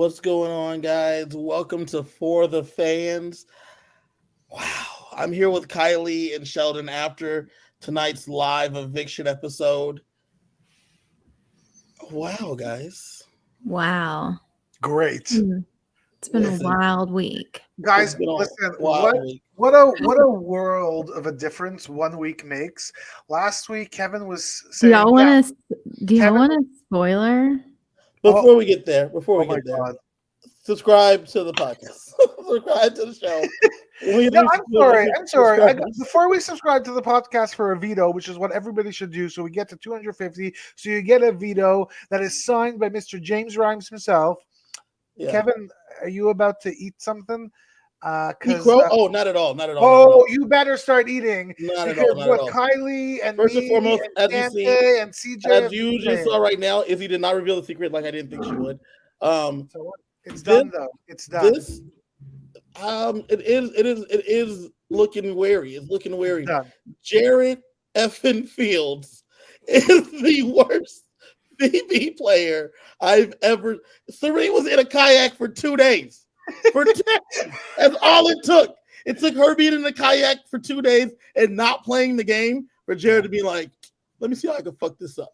What's going on, guys? Welcome to For the Fans. Wow, I'm here with Kiley and Sheldon after tonight's live eviction episode. Wow, guys. Wow. Great. It's been Listen, a wild week. Guys, it's been a listen, wild week. what a world of a difference 1 week makes. Last week Kevin was Do saying y'all want to? Do y'all Kevin- want a spoiler? Before we get there, oh my God. subscribe to the podcast. Subscribe to the show. No, I'm sorry. Before we subscribe to the podcast for a veto, which is what everybody should do, so we get to 250, so you get a veto that is signed by Mr. James Rhymes himself. Yeah. Kevin, are you about to eat something? Not at all. Oh, you better start eating. Not at because all. what Kylie and First me and foremost, and as you Dante see, and CJ, as you just saw right now, Izzy did not reveal the secret like I didn't think she would. So it's done though. It's done. It is looking wary. It's looking wary. Done. Jared effing Fields is the worst BB player I've ever. Cirie was in a kayak for 2 days. That's all it took. It took her being in the kayak for 2 days and not playing the game for Jared to be like, "Let me see how I can fuck this up."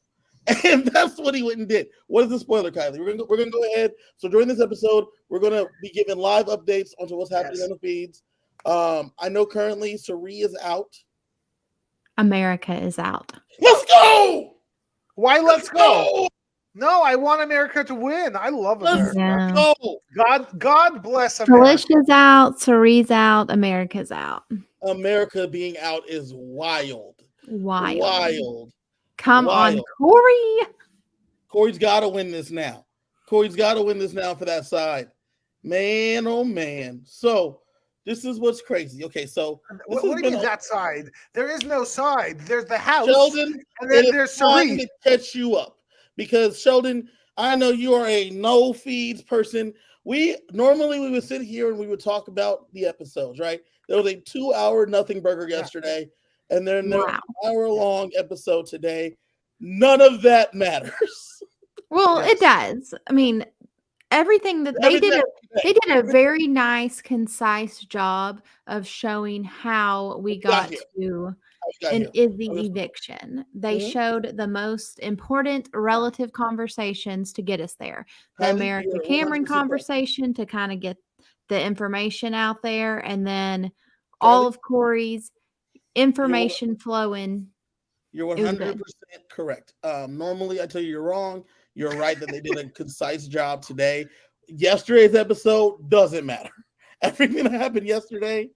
And that's what he went and did. What is the spoiler, Kylie? We're gonna go ahead. So during this episode, we're gonna be giving live updates onto what's happening on the feeds. I know currently Cirie is out. America is out. Let's go. Why? Let's go. No, I want America to win. I love America. Yeah. Go. God bless America. Felicia's out. Cirie's out. America's out. America being out is wild. Wild. Come on, Wild. Corey. Corey's got to win this now. Corey's got to win this now for that side. Man, oh man. So this is what's crazy. Okay, so what do you mean that side? There is no side. There's the house. Sheldon, and then there's Cirie. To catch you up because Sheldon, I know you are a no feeds person. We would sit here and we would talk about the episodes, right? There was a 2-hour nothing burger yesterday, and then there's an hour-long episode today. None of that matters. Well, it does. I mean, everything that they did a very nice, concise job of showing how we got to an Izzy eviction. They showed the most important relative conversations to get us there. The America Cameron conversation to kind of get the information out there, and then all of Corey's information flowing. You're 100% correct. Normally, I tell you you're wrong. You're right that they did a concise job today. Yesterday's episode doesn't matter. Everything that happened yesterday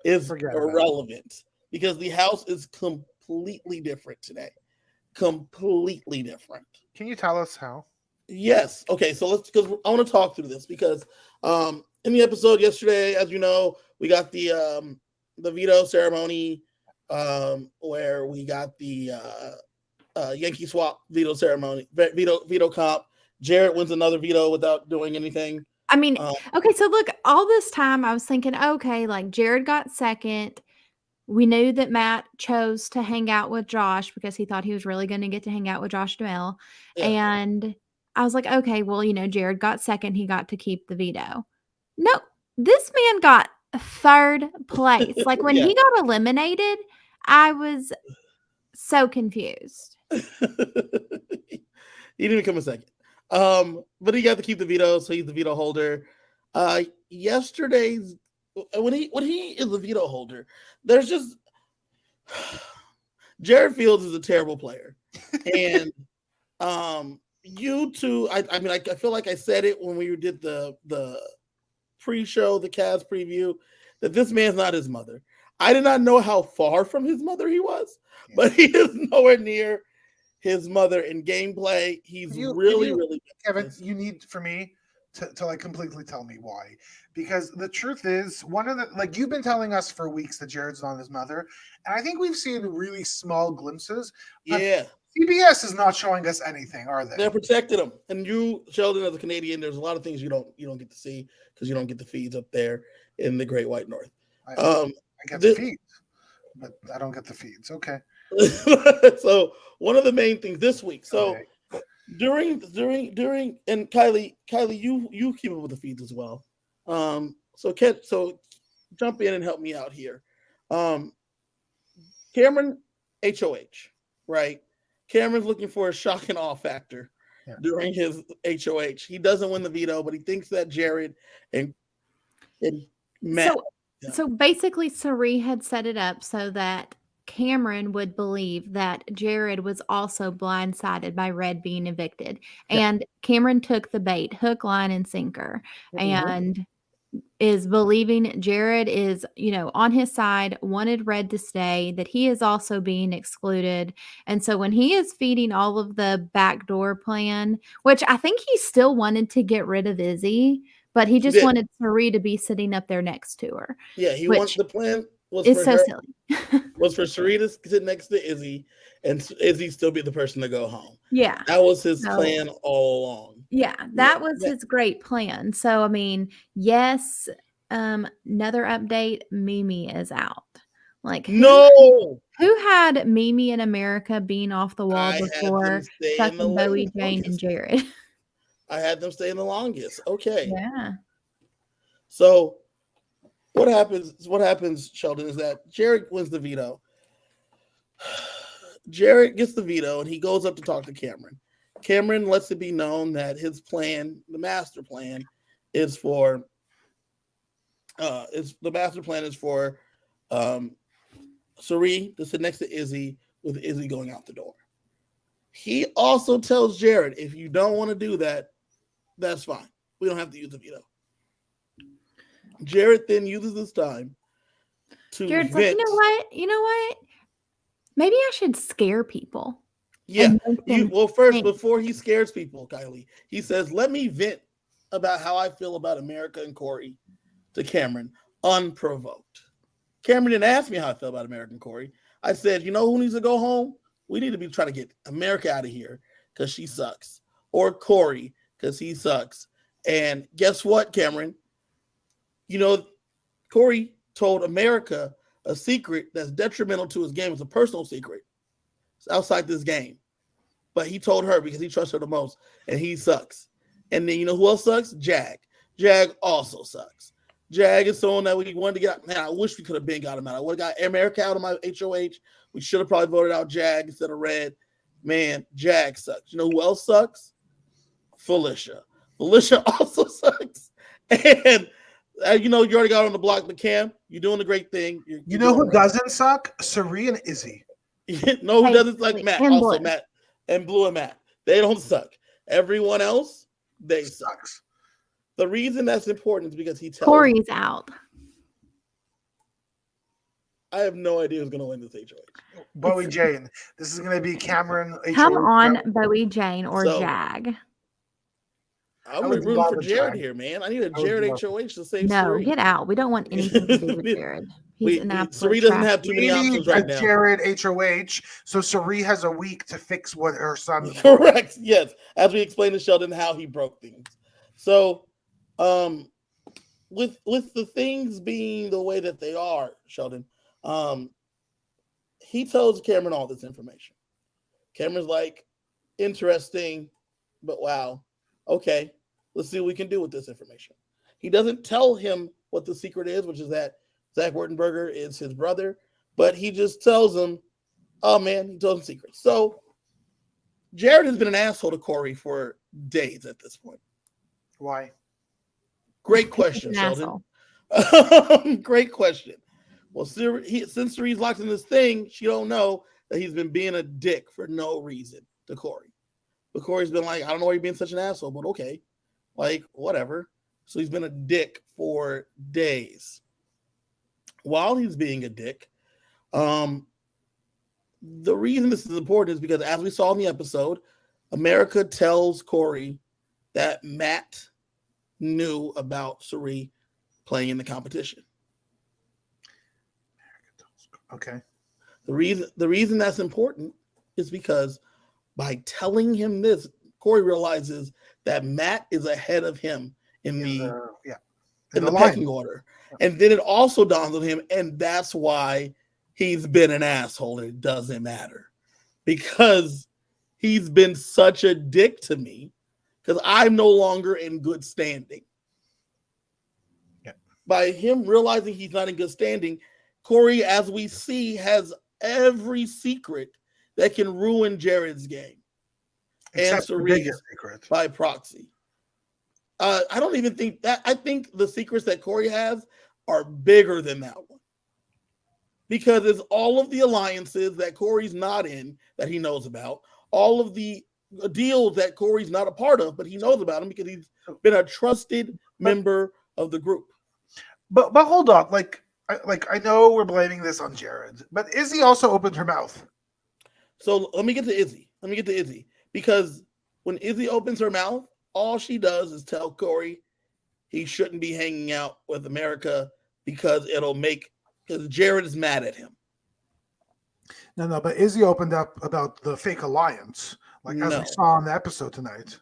is irrelevant because the house is completely different today. Completely different. Can you tell us how? Yes. Okay, so because I want to talk through this because in the episode yesterday, as you know, we got the veto ceremony where we got the Yankee swap veto ceremony, veto comp. Jared wins another veto without doing anything. I mean, okay, so look, all this time I was thinking, okay, like Jared got second. We knew that Matt chose to hang out with Josh because he thought he was really going to get to hang out with Josh Duhamel. Yeah. And I was like, okay, well, Jared got second. He got to keep the veto. No, this man got third place. Like when he got eliminated, I was so confused. He didn't come a second. But he got to keep the veto, so he's the veto holder. Yesterday's when he is the veto holder, there's just Jared Fields is a terrible player. And you two, I feel like I said it when we did the pre-show, the Cavs preview, that this man's not his mother. I did not know how far from his mother he was, but he is nowhere near his mother in gameplay. He's really Kevin, you need for me to like completely tell me why. Because the truth is, one of the you've been telling us for weeks that Jared's not his mother, and I think we've seen really small glimpses. Yeah. CBS is not showing us anything, are they? They're protecting him. And you, Sheldon, as a Canadian, there's a lot of things you don't get to see because you don't get the feeds up there in the Great White North. I get the feeds, but I don't get the feeds. Okay. So one of the main things this week. So during and Kylie, you keep up with the feeds as well. So jump in and help me out here. Cameron HOH, right? Cameron's looking for a shock and awe factor during his HOH. He doesn't win the veto, but he thinks that Jared and Matt. So basically, Cirie had set it up so that Cameron would believe that Jared was also blindsided by Red being evicted. And Cameron took the bait, hook, line, and sinker, and is believing Jared is, on his side, wanted Red to stay, that he is also being excluded. And so when he is feeding all of the backdoor plan, which I think he still wanted to get rid of Izzy, but he just wanted Cirie to be sitting up there next to her. Yeah, he wants the plan was for so silly. Was for Cirie to sit next to Izzy and Izzy still be the person to go home. Yeah. That was his plan all along. Yeah, that was his great plan. So, I mean, yes, another update, Mimi is out. Like, who had Mimi in America being off the wall before fucking Bowie, Jane, and Jared? I had them stay in the longest. Okay. Yeah. So what happens, Sheldon, is that Jared wins the veto. Jared gets the veto and he goes up to talk to Cameron. Cameron lets it be known that his plan, the master plan, is for Cirie to sit next to Izzy, with Izzy going out the door. He also tells Jared, if you don't want to do that, that's fine. We don't have to use the veto. Jared then uses this time to Jared's like, you know what? Maybe I should scare people. Yeah. First, before he scares people, Kylie, he says, let me vent about how I feel about America and Corey to Cameron, unprovoked. Cameron didn't ask me how I feel about America and Corey. I said, who needs to go home? We need to be trying to get America out of here because she sucks. Or Corey because he sucks. And guess what, Cameron? Corey told America a secret that's detrimental to his game. It's a personal secret. It's outside this game. But he told her because he trusts her the most, and he sucks. And then who else sucks? Jag. Jag also sucks. Jag is someone that we wanted to get out. Man, I wish we could have got him out. I would have got America out of my HOH. We should have probably voted out Jag instead of Red. Man, Jag sucks. Who else sucks? Felicia. Felicia also sucks. And you already got on the block, but Cam, you're doing a great thing. You're who doesn't suck? Cirie and Izzy. No, who doesn't suck? Matt. And also Blue. Matt. And Blue and Matt. They don't suck. Everyone else, they suck. The reason that's important is because he tells Corey's out. I have no idea who's going to win this HOH. Bowie Jane. This is going to be Cameron. Come on, Bowie Jane or Jag. I would root for Jared here, man. I need a Jared HOH to save Cirie. Get out. We don't want anything to do with Jared. He's an absolute Cirie doesn't have too many options right now. Jared HOH, so Cirie has a week to fix what her son. Correct. Yes, as we explained to Sheldon how he broke things. So, with the things being the way that they are, Sheldon, he tells Cameron all this information. Cameron's like, interesting, but wow. Okay, let's see what we can do with this information. He doesn't tell him what the secret is, which is that Zach Wertenberger is his brother, but he just tells him, oh man, he told him secrets. So Jared has been an asshole to Corey for days at this point. Why? Great question, Sheldon. Great question. Well, since Cirie's locked in this thing, she don't know that he's been being a dick for no reason to Corey. But Corey's been like, I don't know why you're being such an asshole, but okay. Like, whatever. So he's been a dick for days. While he's being a dick, the reason this is important is because, as we saw in the episode, America tells Corey that Matt knew about Cirie playing in the competition. Okay. The reason that's important is because by telling him this, Corey realizes that Matt is ahead of him in the pecking order. And then it also dawns on him, and that's why he's been an asshole. It doesn't matter. Because he's been such a dick to me because I'm no longer in good standing. Yeah. By him realizing he's not in good standing, Corey, as we see, has every secret that can ruin Jared's game. Except and the biggest secret. By proxy. I don't even think that. I think the secrets that Corey has are bigger than that one. Because it's all of the alliances that Corey's not in that he knows about, all of the deals that Corey's not a part of, but he knows about them because he's been a trusted member of the group. But hold on, like I know we're blaming this on Jared, but Izzy also opened her mouth. So let me get to Izzy. Because when Izzy opens her mouth, all she does is tell Corey he shouldn't be hanging out with America because Jared is mad at him. No, but Izzy opened up about the fake alliance, as we saw on the episode tonight.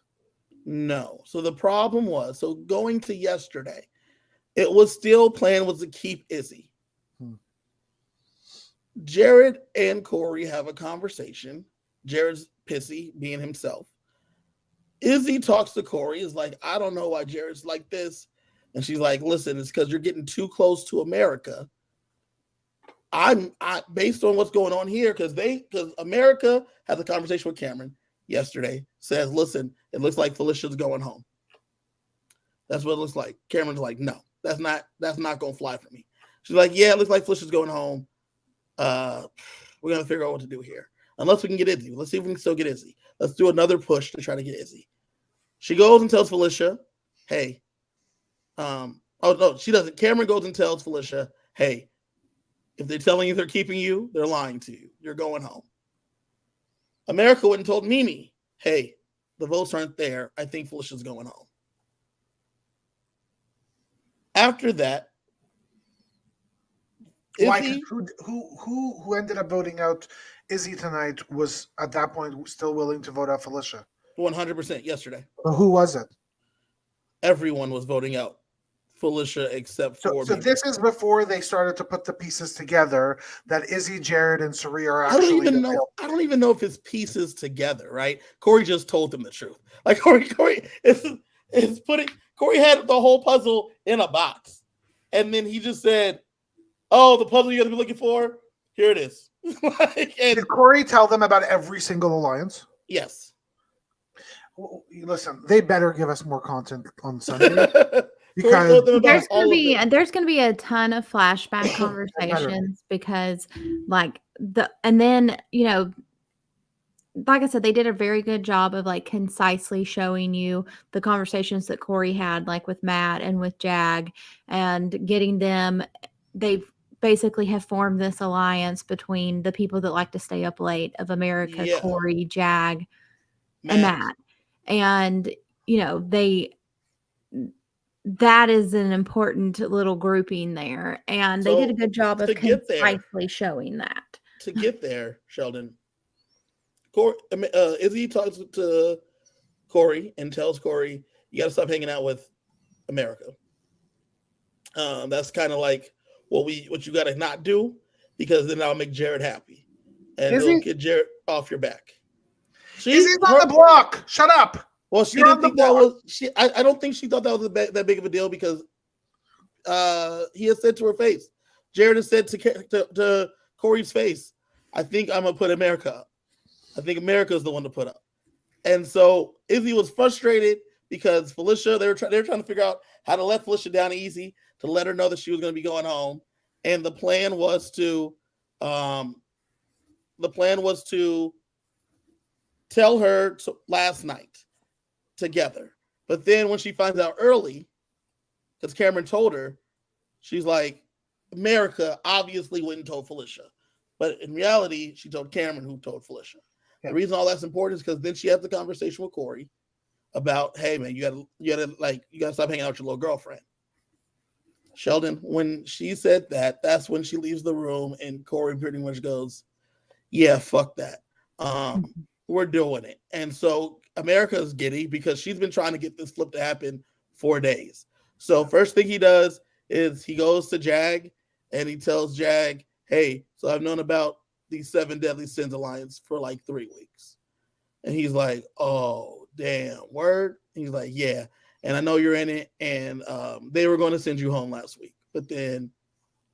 No. So the problem was, going to yesterday, it was still plan was to keep Izzy. Jared and Corey have a conversation. Jared's pissy, being himself. Izzy talks to Corey, is like, I don't know why Jared's like this. And she's like, listen, it's because you're getting too close to America. I based on what's going on here, because America has a conversation with Cameron yesterday, says, listen, it looks like Felicia's going home. That's what it looks like. Cameron's like, no, that's not gonna fly for me. She's like, yeah, it looks like Felicia's going home. We're gonna figure out what to do here. Unless we can get Izzy. Let's see if we can still get Izzy. Let's do another push to try to get Izzy. She goes and tells Felicia, hey, oh no, she doesn't. Cameron goes and tells Felicia, hey, if they're telling you they're keeping you, they're lying to you. You're going home. America went and told Mimi, hey, the votes aren't there. I think Felicia's going home. After that, Izzy, who ended up voting out Izzy tonight was at that point still willing to vote out Felicia? 100% yesterday. But who was it? Everyone was voting out Felicia except for So this is before they started to put the pieces together that Izzy, Jared, and Cirie are actually. I don't even know if it's pieces together, right? Corey just told them the truth. Like Corey is putting. Corey had the whole puzzle in a box, and then he just said, "Oh, the puzzle you're gonna be looking for, here it is." Did Corey tell them about every single alliance? Yes. Well, listen, they better give us more content on Sunday. Because there's going to be a ton of flashback conversations because and then, like I said, they did a very good job of concisely showing you the conversations that Corey had with Matt and with Jag and getting them. They basically have formed this alliance between the people that like to stay up late of America, Corey, Jag, and Matt. And, that is an important little grouping there. And they did a good job of concisely showing that. To get there, Sheldon, Izzy talks to Corey and tells Corey, you got to stop hanging out with America. That's kind of like what you got to not do, because then I'll make Jared happy. And it'll get Jared off your back. Izzy's on the block. Shut up. Well, she didn't think that was. I don't think she thought that was that big of a deal because he has said to her face. Jared has said to Corey's face, "I think I'm gonna put America up. I think America is the one to put up." And so Izzy was frustrated because Felicia. They were trying to figure out how to let Felicia down easy to let her know that she was going to be going home. And the plan was to tell her last night together. But then when she finds out early, because Cameron told her, she's like, America obviously went and told Felicia. But in reality, she told Cameron who told Felicia. Yeah. The reason all that's important is because then she has the conversation with Corey about, hey man, you gotta stop hanging out with your little girlfriend. Sheldon, when she said that, that's when she leaves the room and Corey pretty much goes, yeah, fuck that. We're doing it. And so America is giddy because she's been trying to get this flip to happen 4 days. So first thing he does is he goes to Jag and he tells Jag, hey, so I've known about the 7 Deadly Sins Alliance for 3 weeks. And he's like, oh, damn, word? And he's like, yeah. And I know you're in it. And they were going to send you home last week, but then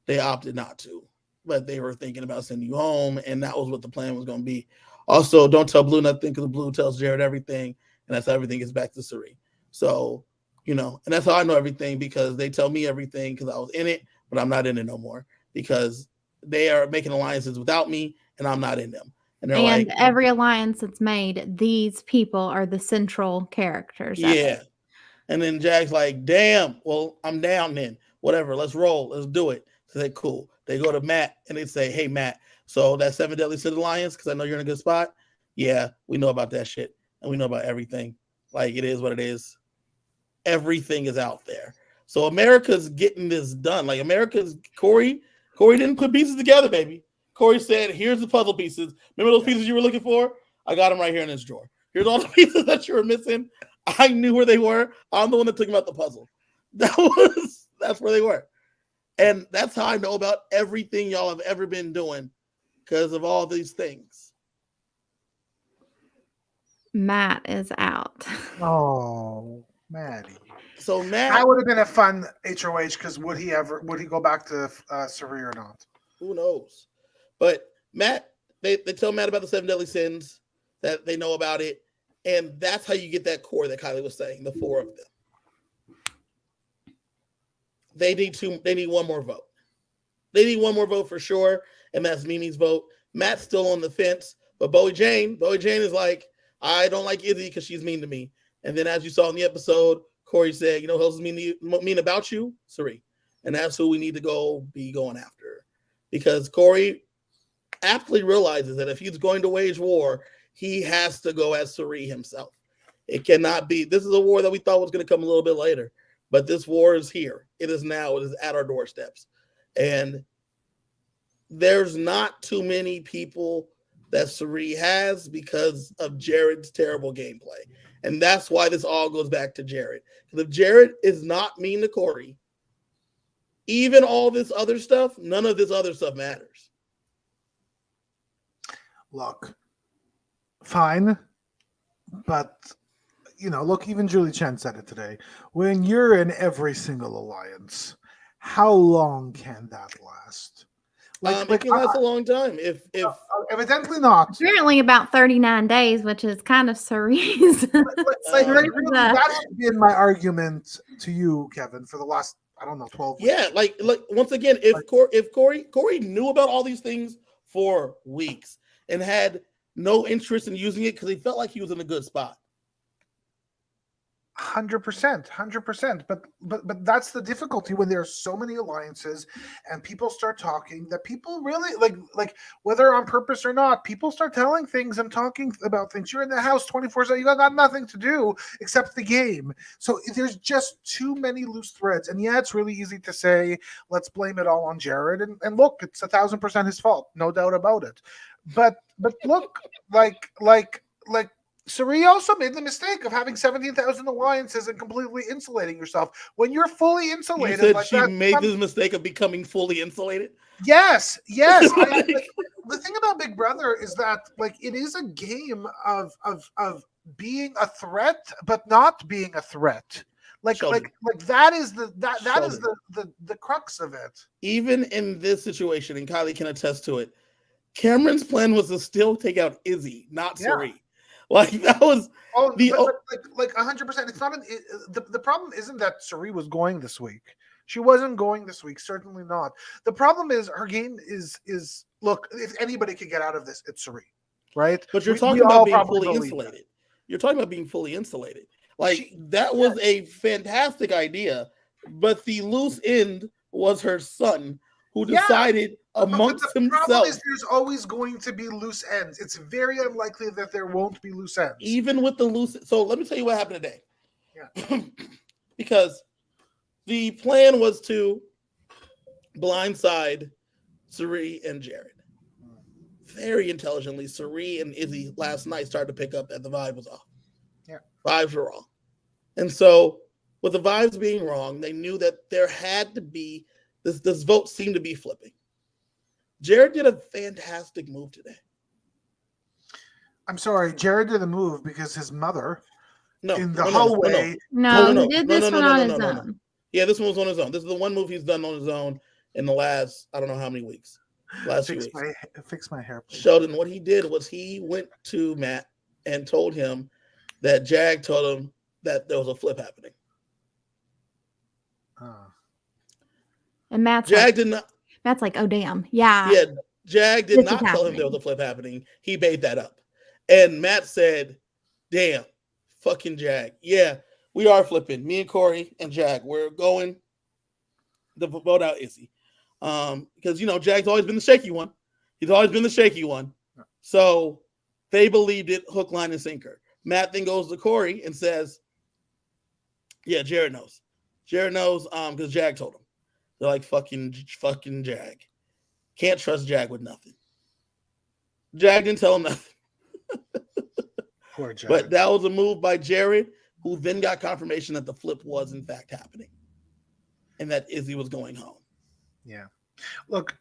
they opted not to. But they were thinking about sending you home, and that was what the plan was going to be. Also, don't tell Blue nothing because Blue tells Jared everything, and that's how everything gets back to Cirie. So, and that's how I know everything, because they tell me everything because I was in it, but I'm not in it no more because they are making alliances without me, and I'm not in them. And they're like, every alliance that's made, these people are the central characters. Yeah. And then Jack's like, damn, well, I'm down then. Whatever, let's roll. Let's do it. So they're cool. They go to Matt and they say, hey, Matt, so that 7 Deadly Sin Alliance, because I know you're in a good spot. Yeah, we know about that shit. And we know about everything. Like, it is what it is. Everything is out there. So America's getting this done. Like, Corey didn't put pieces together, baby. Corey said, here's the puzzle pieces. Remember those pieces you were looking for? I got them right here in this drawer. Here's all the pieces that you were missing. I knew where they were. I'm the one that took them out the puzzle. That's where they were. And that's how I know about everything y'all have ever been doing, because of all these things. Matt is out. Oh, Maddie. So Matt, that would have been a fun HOH, because would he go back to Cirie or not? Who knows? But Matt, they tell Matt about the 7 Deadly Sins, that they know about it. And that's how you get that core that Kiley was saying, the 4 of them. They need one more vote. They need one more vote for sure, and that's Mimi's vote. Matt's still on the fence, but Bowie Jane is like, I don't like Izzy because she's mean to me. And then as you saw in the episode, Corey said, who else is mean about you? Cirie. And that's who we need to be going after. Because Corey aptly realizes that if he's going to wage war, he has to go as Cirie himself. It cannot be. This is a war that we thought was going to come a little bit later, but this war is here. It is now. It is at our doorsteps. And there's not too many people that Cirie has because of Jared's terrible gameplay. And that's why this all goes back to Jared. Because if Jared is not mean to Corey, even all this other stuff, none of this other stuff matters. Look, fine, but look, even Julie Chen said it today. When you're in every single alliance, how long can that last? It can last a long time. If evidently not. Apparently about 39 days, which is kind of Cirie's. That's been my argument to you, Kevin, for the last 12 weeks. Yeah, like once again, if Corey knew about all these things for weeks and had no interest in using it because he felt like he was in a good spot. 100%. But that's the difficulty when there are so many alliances and people start talking, that people really like whether on purpose or not, people start telling things and talking about things. You're in the house 24/7. You got nothing to do except the game. So there's just too many loose threads. And yeah, it's really easy to say, let's blame it all on Jared. And look, it's 1,000% his fault, no doubt about it. But look, like Cirie also made the mistake of having 17,000 alliances and completely insulating yourself. When you're fully insulated, you said she made this mistake of becoming fully insulated. Yes. The thing about Big Brother is that it is a game of being a threat, but not being a threat. That is the crux of it. Even in this situation, and Kiley can attest to it, Cameron's plan was to still take out Izzy, not Cirie. That was 100%. It's not the problem isn't that Cirie was going this week. She wasn't going this week, certainly not. The problem is her game is look, if anybody could get out of this, it's Cirie, right? But you're talking about being fully insulated. You're talking about being fully insulated. That was a fantastic idea, but the loose end was her son, who decided amongst himself. The problem is there's always going to be loose ends. It's very unlikely that there won't be loose ends. Even with the loose. So let me tell you what happened today. Yeah. Because the plan was to blindside Cirie and Jared. Very intelligently, Cirie and Izzy last night started to pick up that the vibe was off. Yeah. Vibes were wrong. And so with the vibes being wrong, they knew that there had to be this vote seemed to be flipping. Jared did a fantastic move today. I'm sorry, Jared did a move because his mother in the no, hallway. No, he did this one on his own. Yeah, this one was on his own. This is the one move he's done on his own in the last, I don't know how many weeks. Last few weeks. Fix my hair, please. Sheldon, what he did was he went to Matt and told him that Jag told him that there was a flip happening. And Matt's like, oh damn, yeah. Yeah, Jag did not tell him there was a flip happening. He made that up. And Matt said, damn, fucking Jag. Yeah, we are flipping. Me and Corey and Jag, we're going to vote out Izzy. Because, Jag's always been the shaky one. He's always been the shaky one. So they believed it hook, line, and sinker. Matt then goes to Corey and says, yeah, Jared knows. Jared knows because Jag told him. They're like, fucking Jag. Can't trust Jag with nothing. Jag didn't tell him nothing. Poor Jag. But that was a move by Jared, who then got confirmation that the flip was in fact happening and that Izzy was going home. Yeah. Look.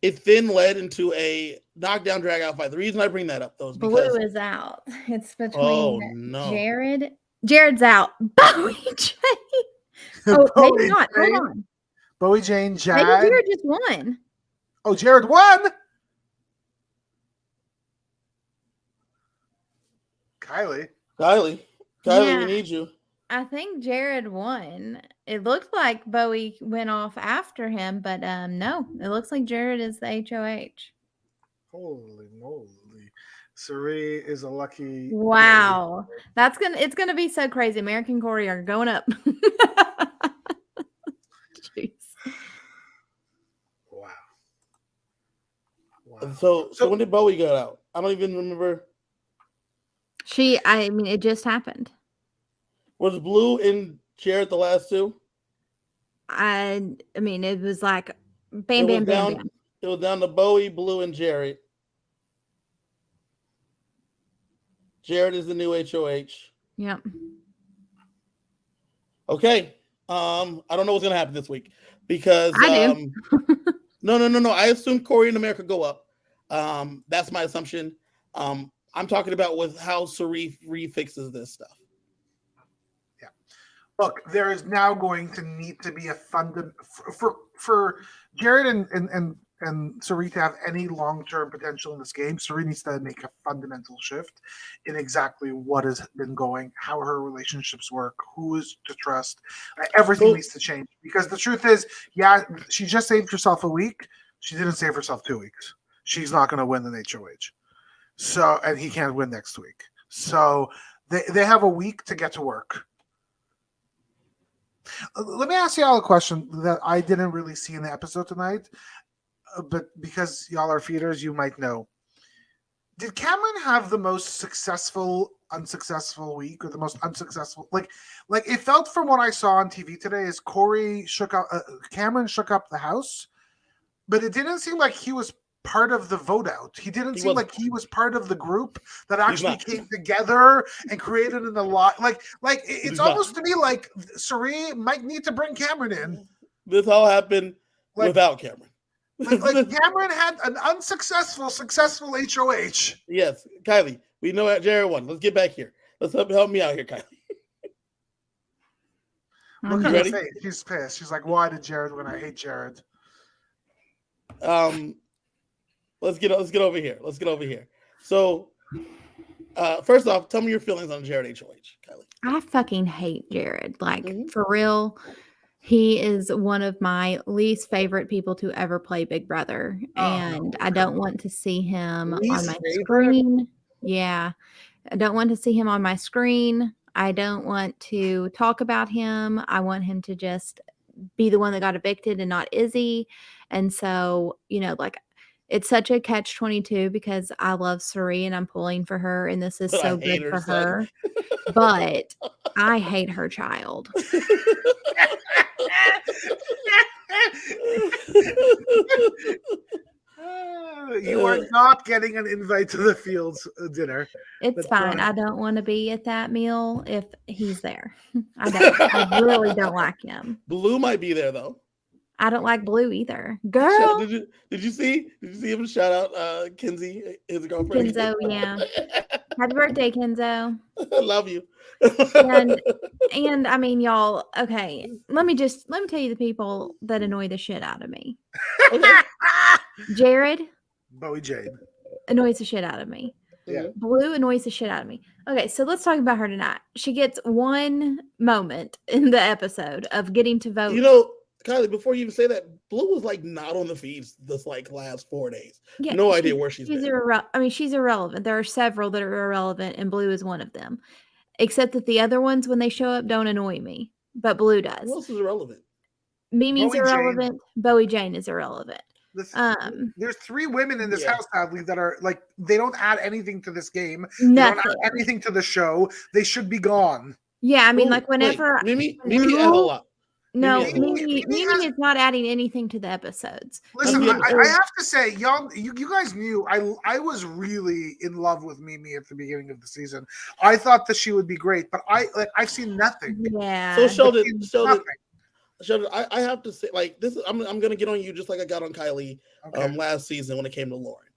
It then led into a knockdown drag out fight. The reason I bring that up, though, is because Blue is out. It's between Jared. Jared's out. Bowie Jane. Oh, maybe not. Hold on. Bowie Jane, Jag. Maybe Jared just won. Oh, Jared won. Kylie, Yeah. we need you. I think Jared won. It looked like Bowie went off after him, but no, it looks like Jared is the HOH. Holy moly. Cirie is a lucky. Wow. It's gonna be so crazy. Americory are going up. Jeez. Wow. So when did Bowie go out? I don't even remember. It just happened. Was Blue and Jared the last two? It was like bam, bam, bam, bam. It was down to Bowie, Blue, and Jared. Jared is the new HOH. Yep. Okay. I don't know what's gonna happen this week because I do. No. I assume Corey and America go up. That's my assumption. I'm talking about with how Cirie refixes this stuff. Yeah. Look, there is now going to need to be a for Jared and Cirie to have any long-term potential in this game. Cirie needs to make a fundamental shift in exactly what has been going, how her relationships work, who is to trust. Everything needs to change because the truth is, yeah, she just saved herself a week. She didn't save herself 2 weeks. She's not going to win an HOH. So, and he can't win next week. So they have a week to get to work. Let me ask y'all a question that I didn't really see in the episode tonight, but because y'all are feeders, you might know. Did Cameron have the most successful, unsuccessful week, or the most unsuccessful? Like it felt from what I saw on TV today is Cameron shook up the house, but it didn't seem like he was part of the vote out. He didn't seem like he was part of the group that actually came together and created an alliance. Like it's almost to me like Cirie might need to bring Cameron in. This all happened without Cameron. Like Cameron had an unsuccessful, successful HOH. Yes, Kylie, we know that Jared won. Let's get back here. Let's help me out here, Kylie. Look at her face. She's pissed. She's like, "Why did Jared win? I hate Jared." Let's get over here. So, first off, tell me your feelings on Jared HOH, Kylie. I fucking hate Jared. For real. He is one of my least favorite people to ever play Big Brother. And I don't want to see him on my screen. Yeah. I don't want to see him on my screen. I don't want to talk about him. I want him to just be the one that got evicted and not Izzy. And so, it's such a catch-22 because I love Cirie and I'm pulling for her and this is so good for her. But I hate her child. You are not getting an invite to the Fields dinner. It's fine. I don't want to be at that meal if he's there. I really don't like him. Blue might be there though. I don't like Blue either. Girl. Did you see him shout out Kenzie, his girlfriend? Kenzo, yeah. Happy birthday, Kenzo. I love you. And I mean, y'all, okay. Let me tell you the people that annoy the shit out of me. Okay. Jared. Bowie Jade annoys the shit out of me. Yeah. Blue annoys the shit out of me. Okay, so let's talk about her tonight. She gets one moment in the episode of getting to vote. You know, Kylie, before you even say that, Blue was like not on the feeds this like last 4 days. Yeah, no idea where she's been. She's irrelevant. There are several that are irrelevant, and Blue is one of them. Except that the other ones, when they show up, don't annoy me. But Blue does. Who else is irrelevant? Mimi's irrelevant. Bowie Jane is irrelevant. There's 3 women in this house, sadly, that are like, they don't add anything to this game. Nothing. They don't add anything to the show. They should be gone. Yeah, I mean, like whenever Mimi add a lot. No, Mimi is not adding anything to the episodes. Listen, I have to say, y'all, you guys knew I was really in love with Mimi at the beginning of the season. I thought that she would be great, but I've seen nothing. Yeah. So Sheldon, I have to say, like, this is I'm gonna get on you just like I got on Kylie last season when it came to Lauren.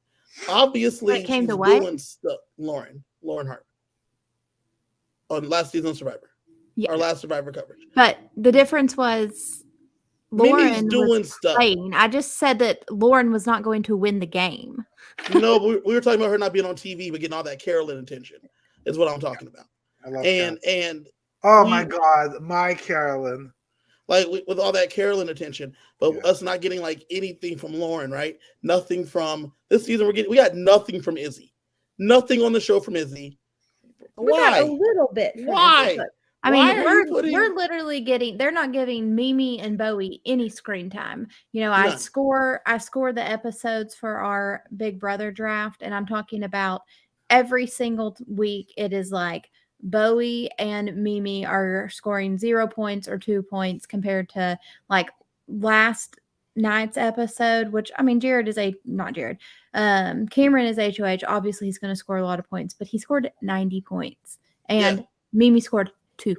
Obviously, she's doing stuff. Lauren Hart on last season of Survivor. Yeah. Our last Survivor coverage. But the difference was Lauren doing was stuff. Playing. I just said that Lauren was not going to win the game. No, we were talking about her not being on TV, but getting all that Carolyn attention. Is what I'm talking about. I love and my God, my Carolyn. Like with all that Carolyn attention, but us not getting like anything from Lauren, right? Nothing from this season. We got nothing from Izzy. Nothing on the show from Izzy. Why? A little bit. Why? I mean, we're literally getting. They're not giving Mimi and Bowie any screen time. You know, I score the episodes for our Big Brother draft, and I'm talking about every single week. It is like Bowie and Mimi are scoring 0 points or 2 points compared to like last night's episode, which I mean, Cameron is HOH. Obviously, he's going to score a lot of points, but he scored 90 points, and Mimi scored 2.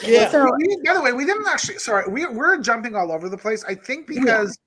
Yeah. So, by the way, we didn't actually. Sorry, we're jumping all over the place. I think because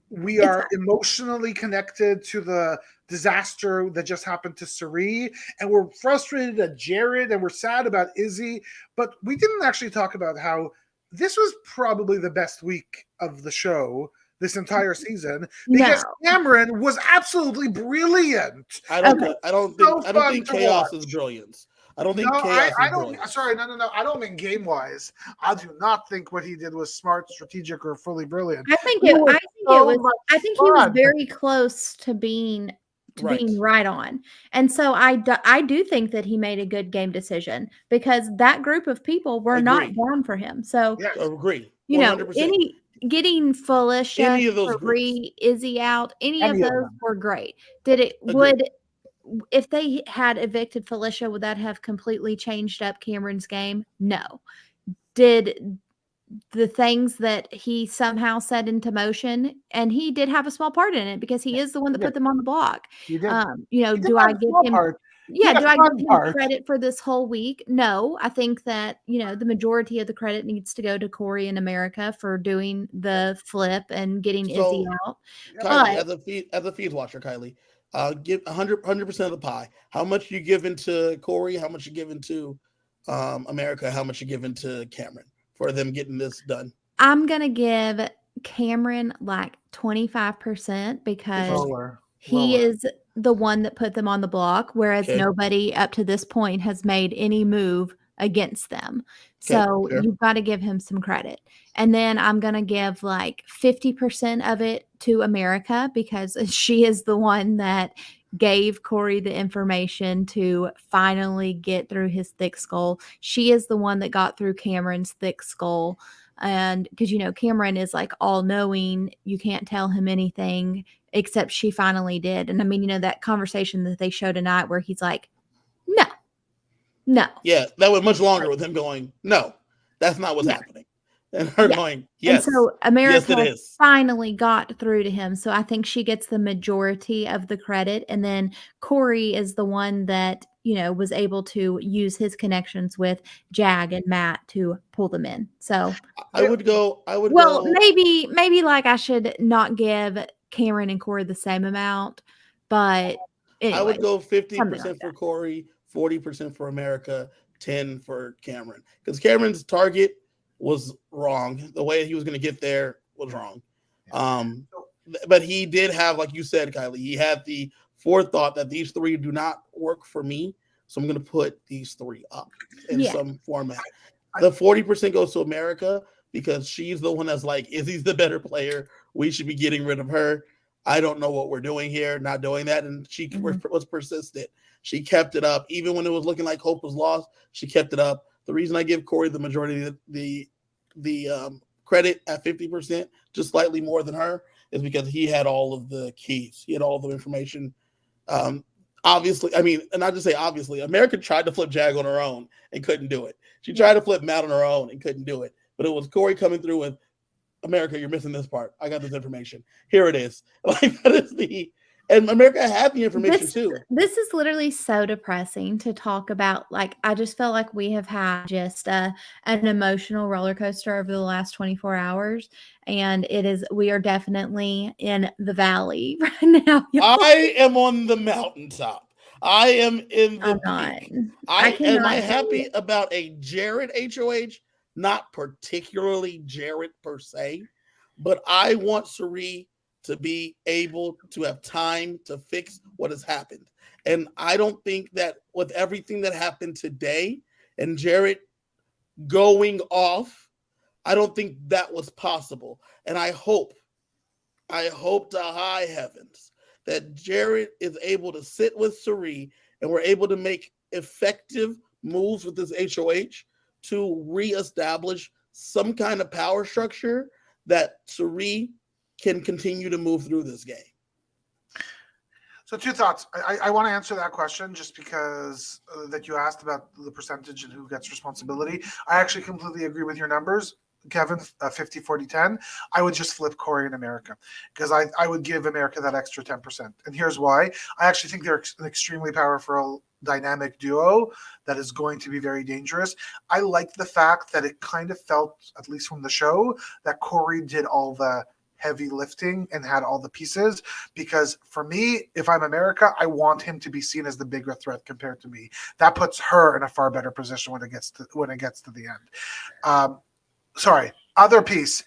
we are emotionally connected to the disaster that just happened to Cirie, and we're frustrated at Jared, and we're sad about Izzy, but we didn't actually talk about how this was probably the best week of the show this entire season because Cameron was absolutely brilliant. I don't think chaos is brilliance. I don't think chaos is brilliant. Sorry, no. I don't mean game wise. I do not think what he did was smart, strategic, or fully brilliant. I think he was very close to being right on. And so I do think that he made a good game decision because that group of people were not down for him. So I agree. 100%. You know, getting Felicia, Cirie, Izzy out, any of those were great. If they had evicted Felicia, would that have completely changed up Cameron's game? No. Did the things that he somehow set into motion, and he did have a small part in it because he is the one that put them on the block. Do I give him? Yeah, do I give him credit for this whole week? No, I think that the majority of the credit needs to go to Corey and America for doing the flip and getting Izzy out. Kylie, as a feed watcher, Kylie, give 100% of the pie. How much you giving to Corey? How much you giving to America? How much you giving to Cameron for them getting this done? I'm gonna give Cameron like 25% because he is the one that put them on the block, whereas nobody up to this point has made any move against them. So you've got to give him some credit. And then I'm going to give like 50% of it to America because she is the one that gave Corey the information to finally get through his thick skull. She is the one that got through Cameron's thick skull. And because, Cameron is like all knowing, you can't tell him anything except she finally did. And I mean, that conversation that they showed tonight where he's like, no. Yeah, that went much longer with him going, no, that's not what's happening. And her going, yes. And so America finally got through to him. So I think she gets the majority of the credit. And then Corey is the one that, was able to use his connections with Jag and Matt to pull them in. So I would go. Maybe like I should not give Cameron and Corey the same amount, but anyway, I would go 50% like for Corey, 40% for America, 10 for Cameron. Because Cameron's target was wrong. The way he was going to get there was wrong. But he did have, like you said, Kylie, he had the forethought that these three do not work for me. So I'm going to put these three up in some format. The 40% goes to America because she's the one that's like, Izzy's the better player. We should be getting rid of her. I don't know what we're doing here, not doing that. And she was persistent. She kept it up. Even when it was looking like hope was lost, she kept it up. The reason I give Corey the majority of the credit at 50%, just slightly more than her, is because he had all of the keys. He had all the information. Obviously, I mean, and not just say obviously, America tried to flip Jag on her own and couldn't do it. She tried to flip Matt on her own and couldn't do it. But it was Corey coming through with, America, you're missing this part. I got this information. Here it is. Like, that is and America had the information too. This is literally so depressing to talk about. Like, I just felt like we have had just an emotional roller coaster over the last 24 hours. And we are definitely in the valley right now. I am on the mountaintop. I am in the peak. Am I happy about a Jared HOH? Not particularly Jared per se, but I want Cirie to be able to have time to fix what has happened. And I don't think that with everything that happened today and Jared going off, I don't think that was possible. And I hope to high heavens that Jared is able to sit with Cirie and we're able to make effective moves with this HOH to reestablish some kind of power structure that Cirie can continue to move through this game. So 2 thoughts. I want to answer that question just because that you asked about the percentage and who gets responsibility. I actually completely agree with your numbers, Kevin, 50, 40, 10. I would just flip Corey and America because I would give America that extra 10%. And here's why. I actually think they're an extremely powerful dynamic duo that is going to be very dangerous. I like the fact that it kind of felt, at least from the show, that Corey did all the heavy lifting and had all the pieces, because for me, if I'm America, I want him to be seen as the bigger threat compared to me. That puts her in a far better position when it gets to the end. Other piece.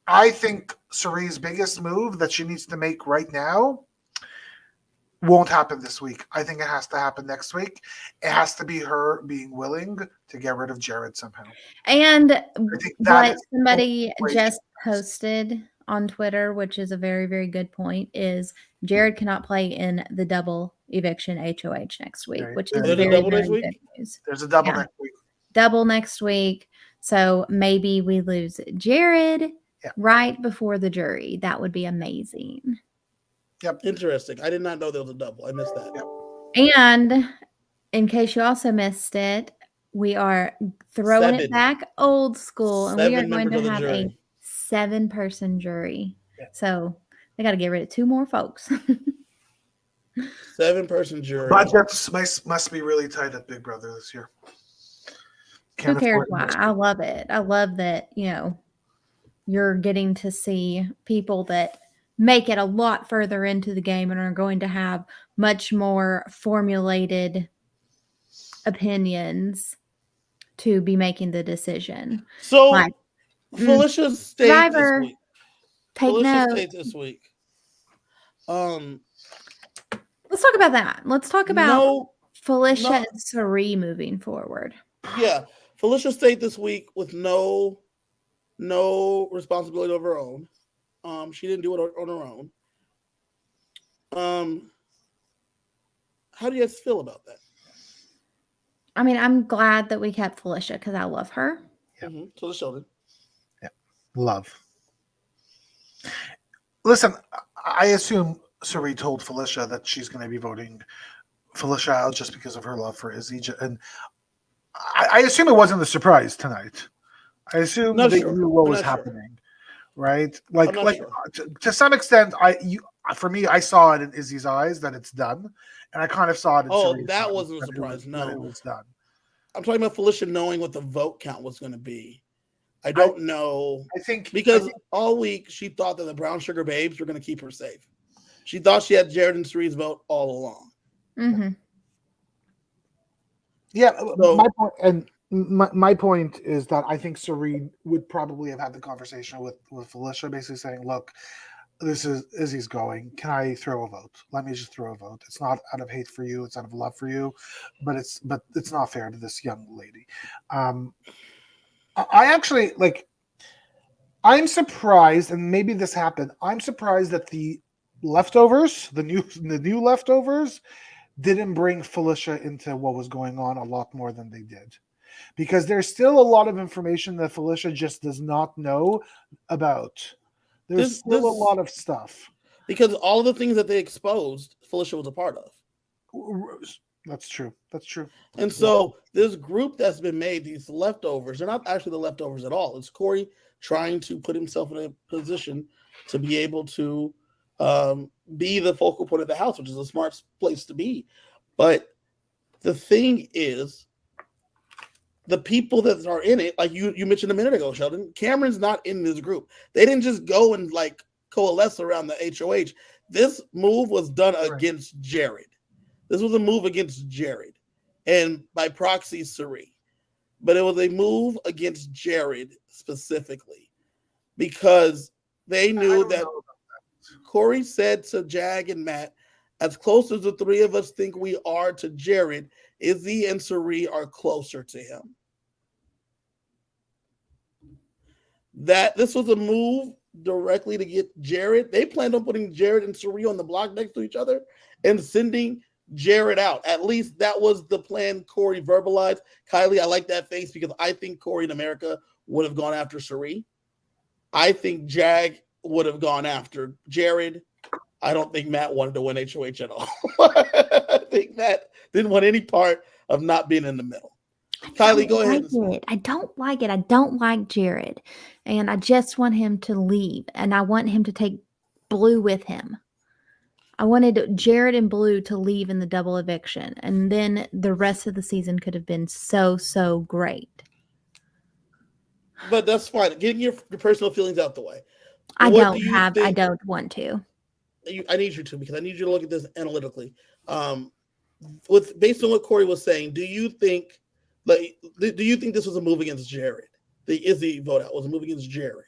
I think Cirie's biggest move that she needs to make right now won't happen this week. I think it has to happen next week. It has to be her being willing to get rid of Jared somehow. And what somebody just posted on Twitter, which is a very, very good point, is Jared cannot play in the double eviction HOH next week, which is very, very good news. There's a double next week. Double next week. So maybe we lose Jared right before the jury. That would be amazing. Yep. Interesting. I did not know there was a double. I missed that. Yep. And in case you also missed it, we are throwing it back old school, and we are going to have a 7-person jury. Yeah. So they got to get rid of 2 more folks. 7-person jury. Budgets must be really tight at Big Brother this year. Who cares why? I love it. I love that, you're getting to see people that make it a lot further into the game and are going to have much more formulated opinions to be making the decision. So Felicia stayed this week. Felicia stayed this week. Let's talk about that. Let's talk about Felicia and Cirie moving forward. Yeah. Felicia stayed this week with no responsibility of her own. She didn't do it on her own. How do you guys feel about that? I mean, I'm glad that we kept Felicia because I love her. Yeah. Mm-hmm. Kiley Sheldon. Yeah. Love. Listen, I assume Cirie told Felicia that she's going to be voting Felicia out just because of her love for Izzy. And I assume it wasn't a surprise tonight. I assume they knew what was happening. Right? Like sure. To some extent, for me, I saw it in Izzy's eyes that it's done, and I kind of saw it in Ciri's that eyes wasn't a that surprise. that it was done. I'm talking about Felicia knowing what the vote count was going to be. I don't know. I think because all week she thought that the Brown Sugar Babes were going to keep her safe. She thought she had Jared and Cirie's vote all along. Mm-hmm. Yeah, so, my point is that I think Cirie would probably have had the conversation with Felicia, basically saying, "Look, this is Izzy's going. Can I throw a vote? Let me just throw a vote. It's not out of hate for you. It's out of love for you, but it's not fair to this young lady." I actually I'm surprised, and maybe this happened. I'm surprised that the leftovers, the new leftovers, didn't bring Felicia into what was going on a lot more than they did. Because there's still a lot of information that Felicia just does not know about. There's still a lot of stuff. Because all of the things that they exposed, Felicia was a part of. That's true. That's true. And so this group that's been made, these leftovers, they're not actually the leftovers at all. It's Corey trying to put himself in a position to be able to be the focal point of the house, which is a smart place to be. But the thing is, the people that are in it, like you mentioned a minute ago, Sheldon, Cameron's not in this group. They didn't just go and coalesce around the HOH. This move was done against Jared. This was a move against Jared, and by proxy, Cirie. But it was a move against Jared specifically because they knew that Corey said to Jag and Matt, as close as the three of us think we are to Jared, Izzy and Cirie are closer to him. That this was a move directly to get Jared. They planned on putting Jared and Cirie on the block next to each other and sending Jared out. At least that was the plan Corey verbalized. Kiley, I like that face because I think Corey in America would have gone after Cirie. I think Jag would have gone after Jared. I don't think Matt wanted to win HOH at all. I think Matt didn't want any part of not being in the middle. Kiley, go ahead. I don't like it. I don't like Jared. And I just want him to leave. And I want him to take Blue with him. I wanted Jared and Blue to leave in the double eviction. And then the rest of the season could have been so great. But that's fine. Getting your personal feelings out the way. I don't want to. I need you to, because I need you to look at this analytically. Based on what Corey was saying, do you think this was a move against Jared? The Izzy vote out was a move against Jared?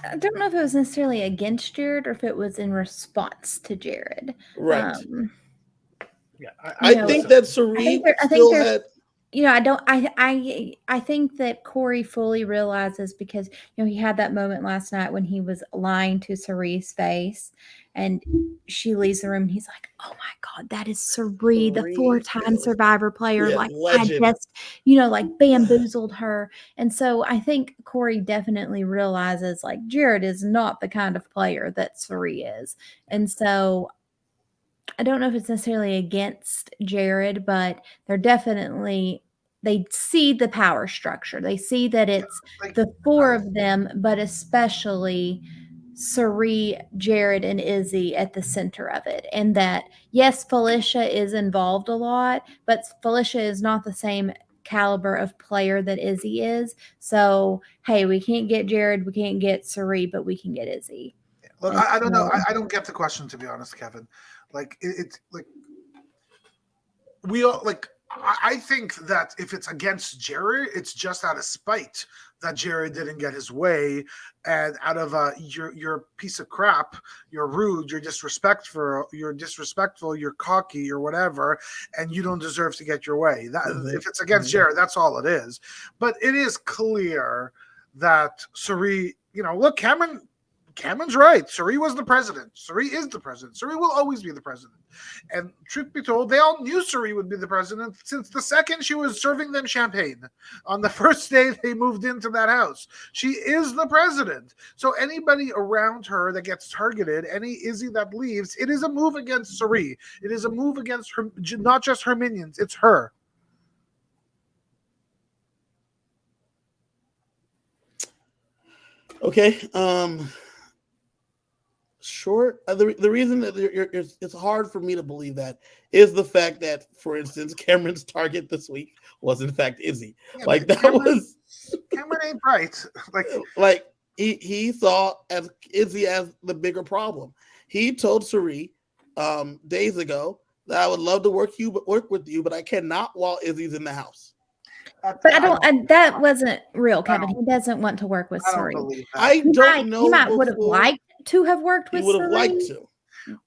I don't know if it was necessarily against Jared or if it was in response to Jared. Right. Yeah, I think that Cirie still had. I think that Corey fully realizes, because he had that moment last night when he was lying to Cirie's face, and she leaves the room and he's like, "Oh my God, that is Cirie, the 4-time Survivor player. Legend. I just, bamboozled her." And so I think Corey definitely realizes Jared is not the kind of player that Cirie is. And so I don't know if it's necessarily against Jared, but they see the power structure. They see that it's the four of them, but especially Cirie, Jared, and Izzy at the center of it. And that, yes, Felicia is involved a lot, but Felicia is not the same caliber of player that Izzy is. So, hey, we can't get Jared, we can't get Cirie, but we can get Izzy. Look, I don't know. I don't get the question, to be honest, Kevin. We all I think that if it's against Jared, it's just out of spite that Jared didn't get his way, and out of you're piece of crap, you're rude, you're disrespectful, you're cocky, you're whatever, and you don't deserve to get your way. If it's against Jared, that's all it is. But it is clear that Cirie, look, Cameron's right. Cirie was the president. Cirie is the president. Cirie will always be the president. And truth be told, they all knew Cirie would be the president since the second she was serving them champagne on the first day they moved into that house. She is the president. So anybody around her that gets targeted, any Izzy that leaves, it is a move against Cirie. It is a move against her, not just her minions. It's her. Okay. Short the reason that it's hard for me to believe that is the fact that, for instance, Cameron's target this week was in fact Izzy. Yeah, like that Cameron ain't right. Like he saw as Izzy as the bigger problem. He told Cirie days ago that I would love to work with you, but I cannot while Izzy's in the house. But that wasn't real, Kevin. He doesn't want to work with Cirie. I don't know. He might would have liked to have worked with Cirie. He would have liked to.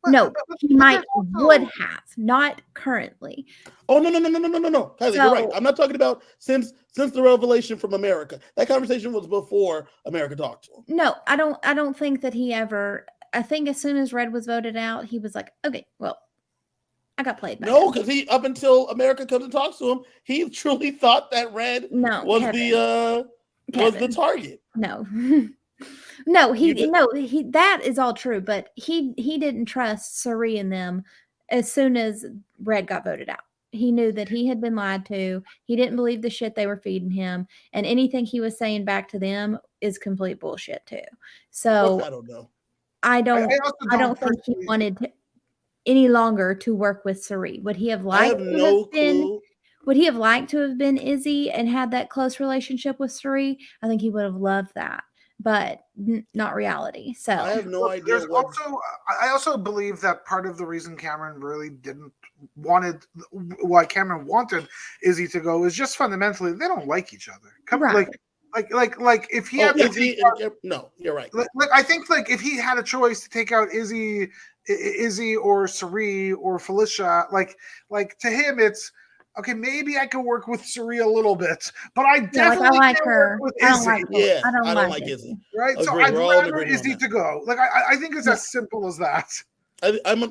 No, he might would have, not currently. Oh no, Kylie, you're right. I'm not talking about since the revelation from America. That conversation was before America talked to him. No, I don't think that he ever. I think as soon as Red was voted out, he was like, okay, well, I got played. No, because he up until America comes and talks to him, he truly thought that Red was the target. No. He that is all true, but he didn't trust Cirie and them as soon as Red got voted out. He knew that he had been lied to. He didn't believe the shit they were feeding him, and anything he was saying back to them is complete bullshit too. So I don't know. I don't think he wanted any longer to work with Cirie. Would he have liked Would he have liked to have been Izzy and had that close relationship with Cirie? I think he would have loved that, but not reality. So I have no idea. I also believe that part of the reason Cameron really why Cameron wanted Izzy to go is just fundamentally they don't like each other. Right. Like if he had no, you're right. I think if he had a choice to take out Izzy or Cirie or Felicia, like to him it's okay. Maybe I could work with Cirie a little bit, but I definitely like her. Work with Izzy. I don't like Izzy. Right, so I'd rather Izzy to go. Like I think it's as simple as that.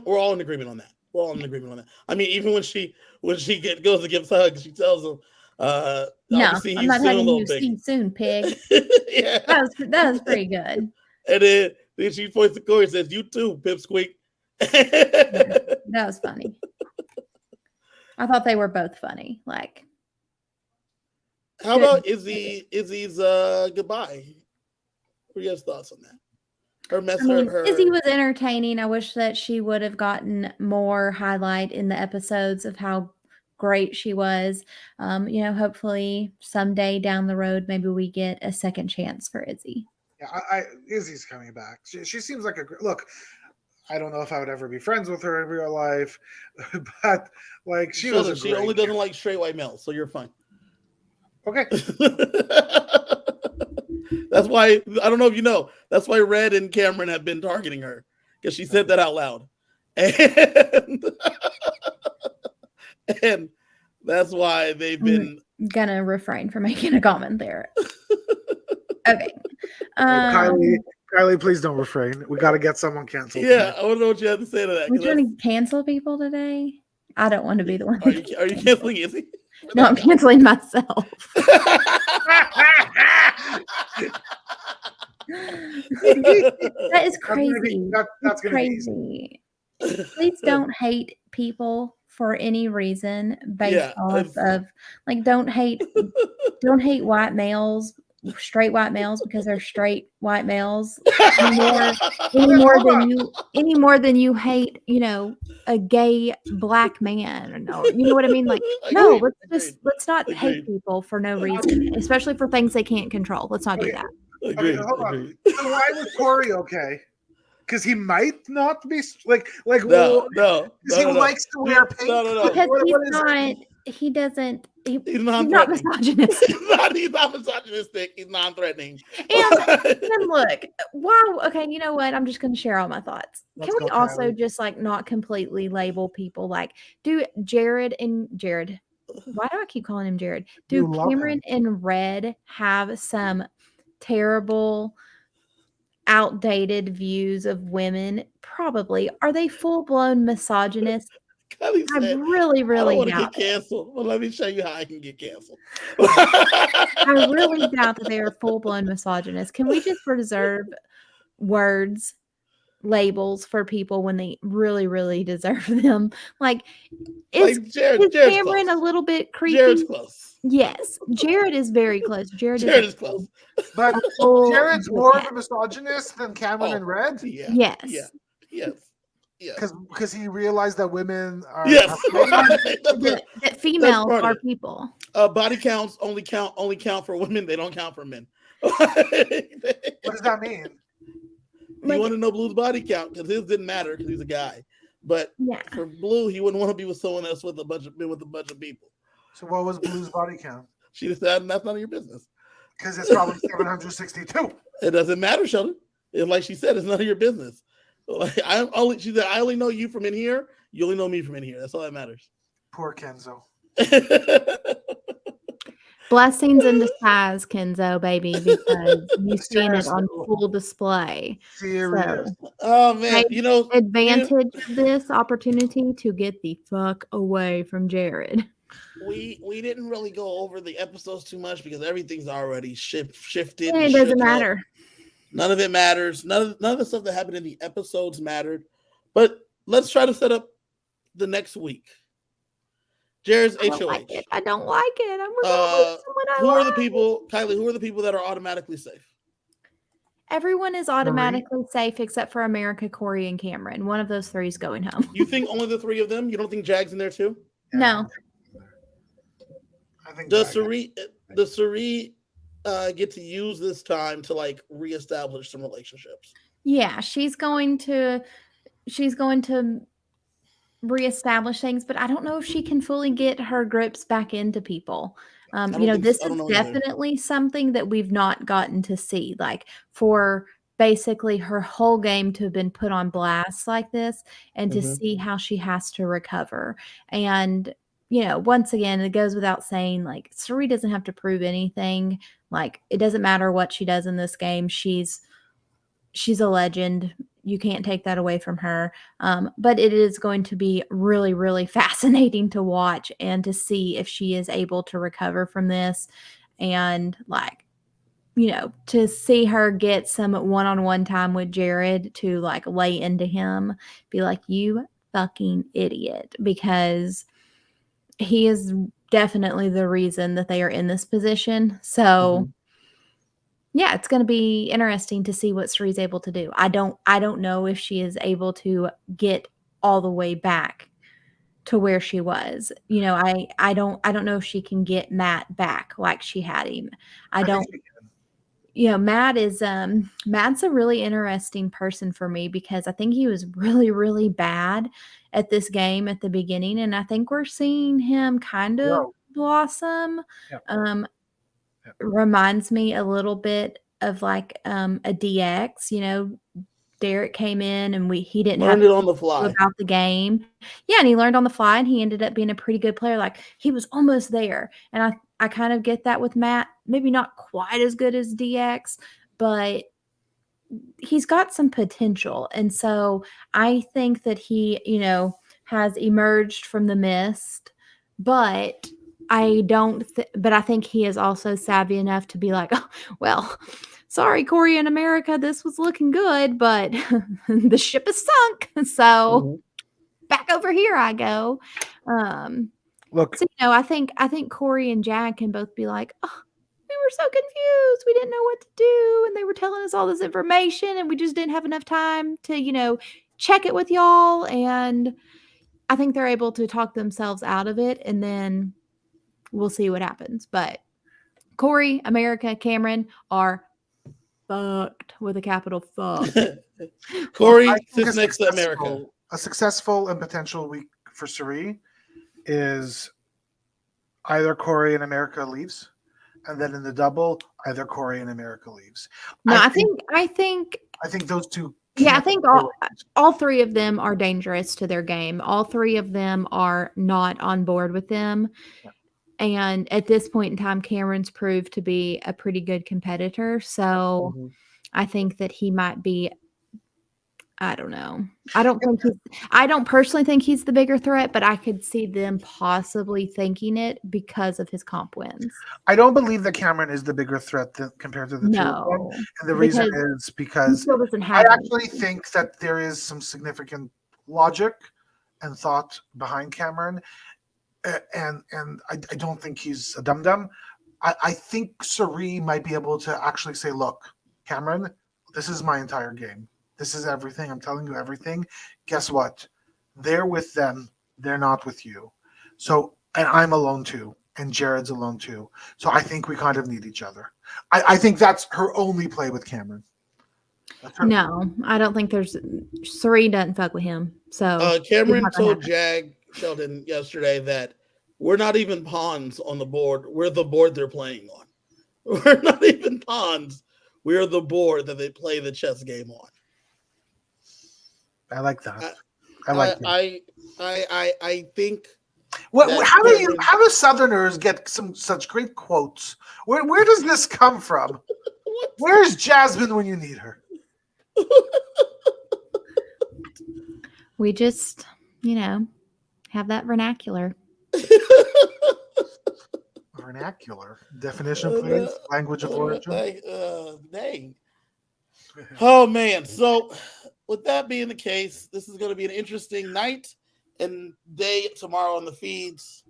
We're all in agreement on that. We're all in agreement on that. I mean, even when she goes to give hugs, she tells him, "No, I'm not having you soon, pig." Yeah, that was pretty good. And then she points to Corey and says, "You too, Pipsqueak." That was funny. I thought they were both funny. Like, how about Izzy's goodbye? What are your thoughts on that? Izzy was entertaining. I wish that she would have gotten more highlight in the episodes of how great she was. Hopefully someday down the road, maybe we get a second chance for Izzy. Yeah, Izzy's coming back. She seems like look. I don't know if I would ever be friends with her in real life, but like she only doesn't like straight white males, so you're fine. Okay. That's why I don't know if you know. That's why Red and Cameron have been targeting her because she said that out loud, and that's why they've been gonna refrain from making a comment there. Okay, Kylie, please don't refrain. We got to get someone canceled. Yeah, I want to know what you have to say to that. We're trying to cancel people today. I don't want to be the one. Are you canceling Izzy? No, I'm canceling myself. That is crazy. That's crazy. Please don't hate people for any reason based off of don't hate white males, straight white males because they're straight white males any more than you hate, a gay black man, or you know what I mean? Like, no, let's not hate people for no reason, especially for things they can't control. Let's not do that. Agreed. Hold on. So why was Corey okay? Because he might not be no. He likes to wear pink. No. Because he's not misogynistic. He's not misogynistic. He's non-threatening. And look, wow. Okay, you know what? I'm just going to share all my thoughts. Can we also just not completely label people do Jared? Why do I keep calling him Jared? Do Cameron and Red have some terrible, outdated views of women? Probably. Are they full-blown misogynists? I really doubt get canceled. Well, let me show you how I can get canceled. I really doubt that they are full-blown misogynists. Can we just reserve labels for people when they really, really deserve them? Is Cameron a little bit creepy? Jared's close. Yes, Jared is very close. Jared is close. But Jared's more of a misogynist than Cameron and Red? Yeah. Yes. Yeah. Yes. Because he realized that women are that females are people. Body counts only count for women. They don't count for men. What does that mean? You want to know Blue's body count because his didn't matter because he's a guy. But for Blue, he wouldn't want to be with someone else with a bunch of people. So what was Blue's body count? She decided that's none of your business. Because it's probably 762. It doesn't matter, Sheldon. It's like she said, it's none of your business. Like she said, I only know you from in here. You only know me from in here. That's all that matters. Poor Kenzo. Blessings in disguise, Kenzo, baby, because you've seen it on full display. Serious. Oh man, advantage of this opportunity to get the fuck away from Jared. We didn't really go over the episodes too much because everything's already shifted. It doesn't matter. None of it matters. None of the stuff that happened in the episodes mattered. But let's try to set up the next week. Jared's HOH. I don't like it. Who are the people, Kylie? Who are the people that are automatically safe? Everyone is automatically safe except for Americory, and Cameron. One of those three is going home. You think only the three of them? You don't think Jag's in there too? No. I think does Cirie get to use this time to like reestablish some relationships? Yeah, she's going to reestablish things, but I don't know if she can fully get her grips back into people. This is definitely something that we've not gotten to see. Like for basically her whole game to have been put on blast like this, and to see how she has to recover. And once again, it goes without saying, like, Cirie doesn't have to prove anything. Like, it doesn't matter what she does in this game. She's a legend. You can't take that away from her. But it is going to be really, really fascinating to watch and to see if she is able to recover from this. And, like, to see her get some one-on-one time with Jared to, like, lay into him, be like, you fucking idiot. Because he is definitely the reason that they are in this position. So, yeah, it's going to be interesting to see what Cirie's able to do. I don't know if she is able to get all the way back to where she was. I don't know if she can get Matt back like she had him. Matt's a really interesting person for me because I think he was really, really bad at this game at the beginning. And I think we're seeing him kind of blossom. Yep. Reminds me a little bit of like a DX, Derek came in and he didn't learned it on the fly about the game. Yeah. And he learned on the fly and he ended up being a pretty good player. Like he was almost there. And I kind of get that with Matt, maybe not quite as good as DX, but he's got some potential. And so I think that he, has emerged from the mist, but I think he is also savvy enough to be like, oh, well, sorry, Corey in America, this was looking good, but the ship is sunk. So back over here I go. Look, so, I think Corey and Jag can both be like, oh, we were so confused. We didn't know what to do. And they were telling us all this information and we just didn't have enough time to, check it with y'all. And I think they're able to talk themselves out of it. And then we'll see what happens. But Corey, America, Cameron are fucked with a capital fuck. Corey sits next to America. A successful and potential week for Cirie is either Corey and America leaves, and then in the double, either Corey and America leaves. No, I think those two. Yeah, I think all three of them are dangerous to their game. All three of them are not on board with them. Yeah. And at this point in time, Cameron's proved to be a pretty good competitor. So I think that he might be, I don't know. I don't personally think he's the bigger threat, but I could see them possibly thinking it because of his comp wins. I don't believe that Cameron is the bigger threat compared to the two of them. And the reason is because I actually think that there is some significant logic and thought behind Cameron. And I don't think he's a dum-dum. I think Cirie might be able to actually say, look, Cameron, this is my entire game. This is everything. I'm telling you everything. Guess what? They're with them. They're not with you. So, and I'm alone too. And Jared's alone too. So I think we kind of need each other. I think that's her only play with Cameron. No, I don't think there's. Cirie doesn't fuck with him. So Cameron told Jag Sheldon yesterday that we're not even pawns on the board. We're the board they're playing on. We're not even pawns. We're the board that they play the chess game on. I like that. I like that. I think. How do Southerners get such great quotes? Where does this come from? Where's Jasmine when you need her? We just, have that vernacular. Vernacular definition, please. Language of origin. Dang. Oh man! So, with that being the case, this is going to be an interesting night and day tomorrow on the feeds.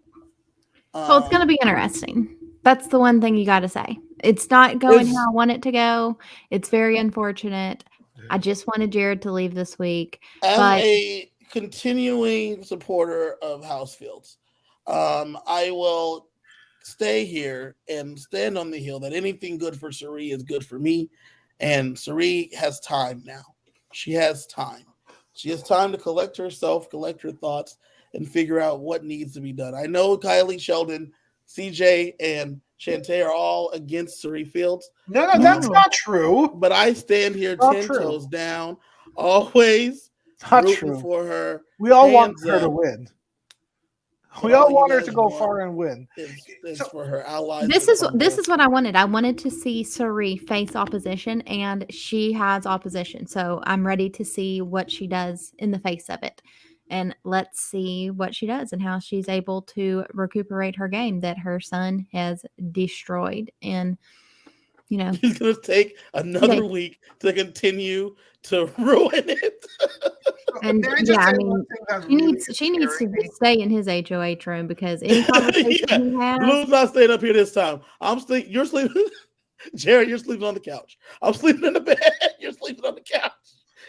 So it's going to be interesting. That's the one thing you got to say. It's not going how I want it to go. It's very unfortunate. I just wanted Jared to leave this week. As a continuing supporter of Housefields, I will stay here and stand on the hill that anything good for Cirie is good for me. And Cirie has time now. She has time. She has time to collect herself, collect her thoughts, and figure out what needs to be done. I know Kiley Sheldon, CJ, and Shantae are all against Cirie Fields. No, that's not true. But I stand here 10 toes down, always rooting for her. We all want her to win. We all want her to go far and win. It's for her allies. This is what I wanted. I wanted to see Cirie face opposition, and she has opposition. So I'm ready to see what she does in the face of it. And let's see what she does and how she's able to recuperate her game that her son has destroyed. And, he's going to take another week to continue to ruin it. And she needs to stay in his HOH room because any conversation he has. Blue's not staying up here this time. You're sleeping. Jared, you're sleeping on the couch. I'm sleeping in the bed. You're sleeping on the couch.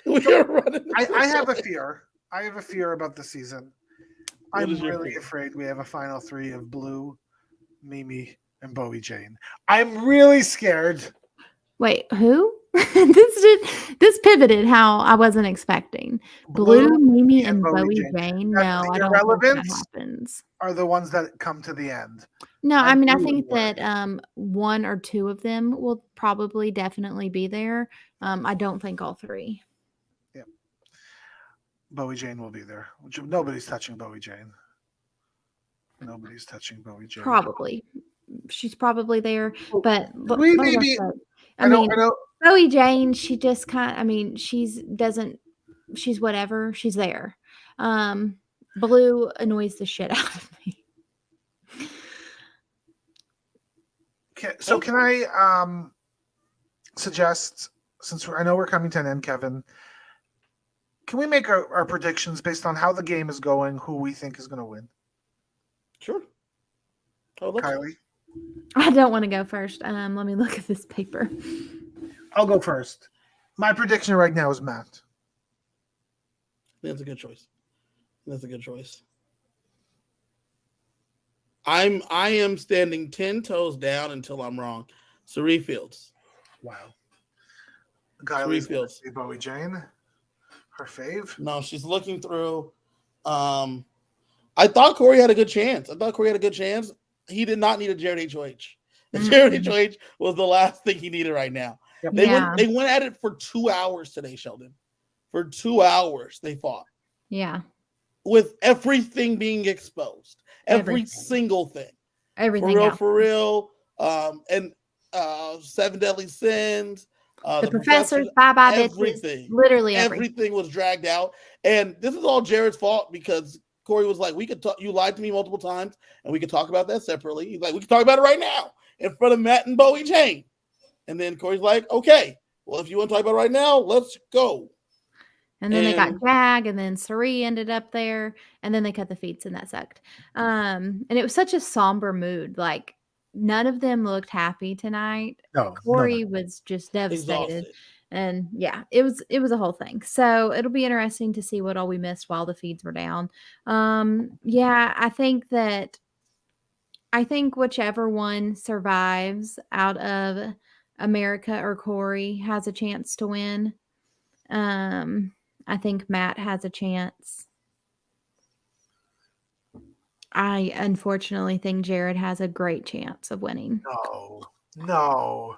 We're running. I have a fear. I have a fear about the season. I'm really afraid we have a final three of Blue, Mimi, and Bowie Jane. I'm really scared. Wait, who? This pivoted how I wasn't expecting. Blue, Mimi, and Bowie Jane. No, I don't think that happens. Are the ones that come to the end. No, I mean, I think that one or two of them will probably definitely be there. I don't think all three. Yeah. Bowie Jane will be there. Nobody's touching Bowie Jane. Nobody's touching Bowie Jane. Probably. She's probably there. But we maybe. I mean, Bowie Jane, she just she's whatever. She's there. Blue annoys the shit out of me. Okay, so can I suggest, since I know we're coming to an end, Kevin, can we make our predictions based on how the game is going, who we think is going to win? Sure. Kiley? I don't want to go first. Let me look at this paper. I'll go first. My prediction right now is Matt. That's a good choice. I am standing 10 toes down until I'm wrong. Cirie Fields. Wow. Kiley's Fields. Bowie Jane. Her fave? No, she's looking through. I thought Corey had a good chance. He did not need a Jared HOH. Jared HOH was the last thing he needed right now. Yep. They went at it for 2 hours today, Sheldon. For 2 hours they fought. Yeah. With everything being exposed. Every single thing. Everything. For real. And 7 Deadly Sins. The professors, bye-bye everything. Bitches. Literally everything was dragged out. And this is all Jared's fault because Corey was like, we could talk. You lied to me multiple times, and we could talk about that separately. He's like, we can talk about it right now in front of Matt and Bowie Jane. And then Corey's like, okay, well, if you want to talk about it right now, let's go. And then they got Jag, and then Cirie ended up there, and then they cut the feeds, and that sucked. And it was such a somber mood. Like, none of them looked happy tonight. No, Corey was just devastated. Exhausted. And yeah, it was a whole thing. So it'll be interesting to see what all we missed while the feeds were down. Yeah, I think whichever one survives out of America or Corey has a chance to win. I think Matt has a chance. I unfortunately think Jared has a great chance of winning. No.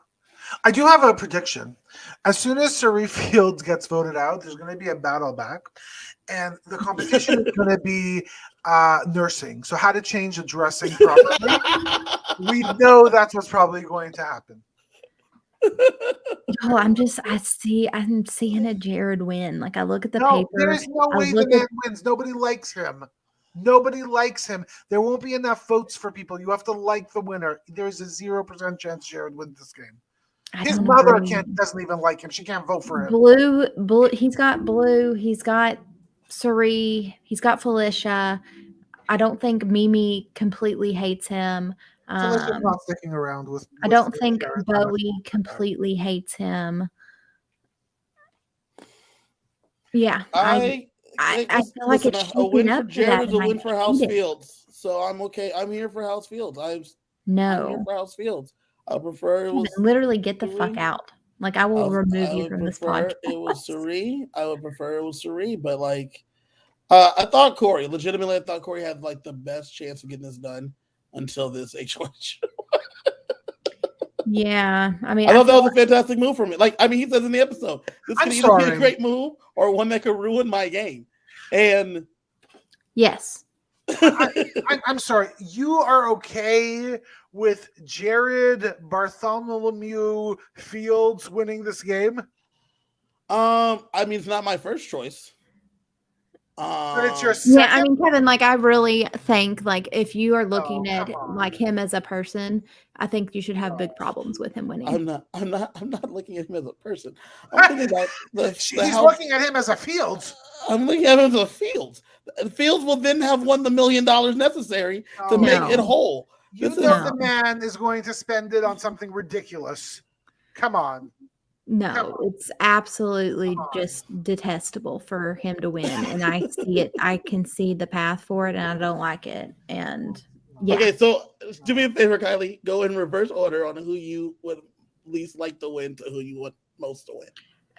I do have a prediction. As soon as Cirie Fields gets voted out, there's going to be a battle back. And the competition is going to be nursing. So how to change the dressing properly. We know that's what's probably going to happen. Oh, I'm seeing a Jared win. Like I look at the paper. There's no way the man wins. Nobody likes him. Nobody likes him. There won't be enough votes for people. You have to like the winner. There's a 0% chance Jared wins this game. His mother doesn't even like him. She can't vote for him. Blue. He's got Blue. He's got Cirie. He's got Felicia. I don't think Mimi completely hates him. Felicia's not sticking around with I don't think Bowie completely hates him. Yeah, I feel like it's a win for Jared is a win for House Fields. So I'm okay. I'm here for House Fields. I'm here for House Fields. I prefer it was literally get the fuck out. Like I will remove you from this podcast. It was Cirie. I would prefer it was Cirie, but like I thought Corey had like the best chance of getting this done until this HOH. Yeah, I mean, I thought that was a fantastic move for me. Like, I mean, he says in the episode, this could either be a great move or one that could ruin my game. And yes, I'm sorry. You are okay with Jared Bartholomew Fields winning this game? I mean, it's not my first choice. But it's your second. Yeah, I mean, Kevin, like I really think like if you are looking at like him as a person, I think you should have big problems with him winning. I'm not looking at him as a person. I'm thinking about he's looking at him as a Fields. I'm looking at him as a Fields. Fields will then have won the $1 million necessary to make it whole. The man is going to spend it on something ridiculous. Come on. No, it's absolutely just detestable for him to win. And I see it. I can see the path for it and I don't like it. And yeah. Okay, so do me a favor, Kylie. Go in reverse order on who you would least like to win to who you want most to win.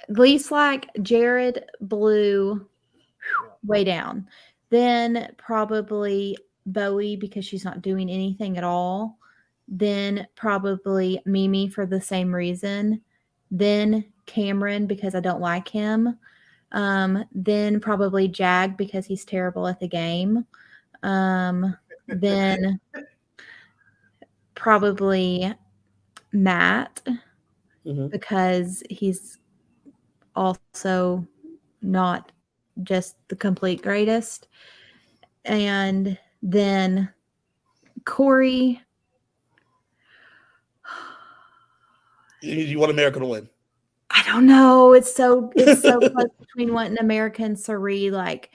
Least like Jared, Blue, way down. Then probably Bowie because she's not doing anything at all. Then probably Mimi for the same reason. Then Cameron because I don't like him. Then probably Jag because he's terrible at the game. Then probably Matt because he's also not just the complete greatest. And then Corey. You want America to win? I don't know. It's so close between wanting America and Cirie. Like,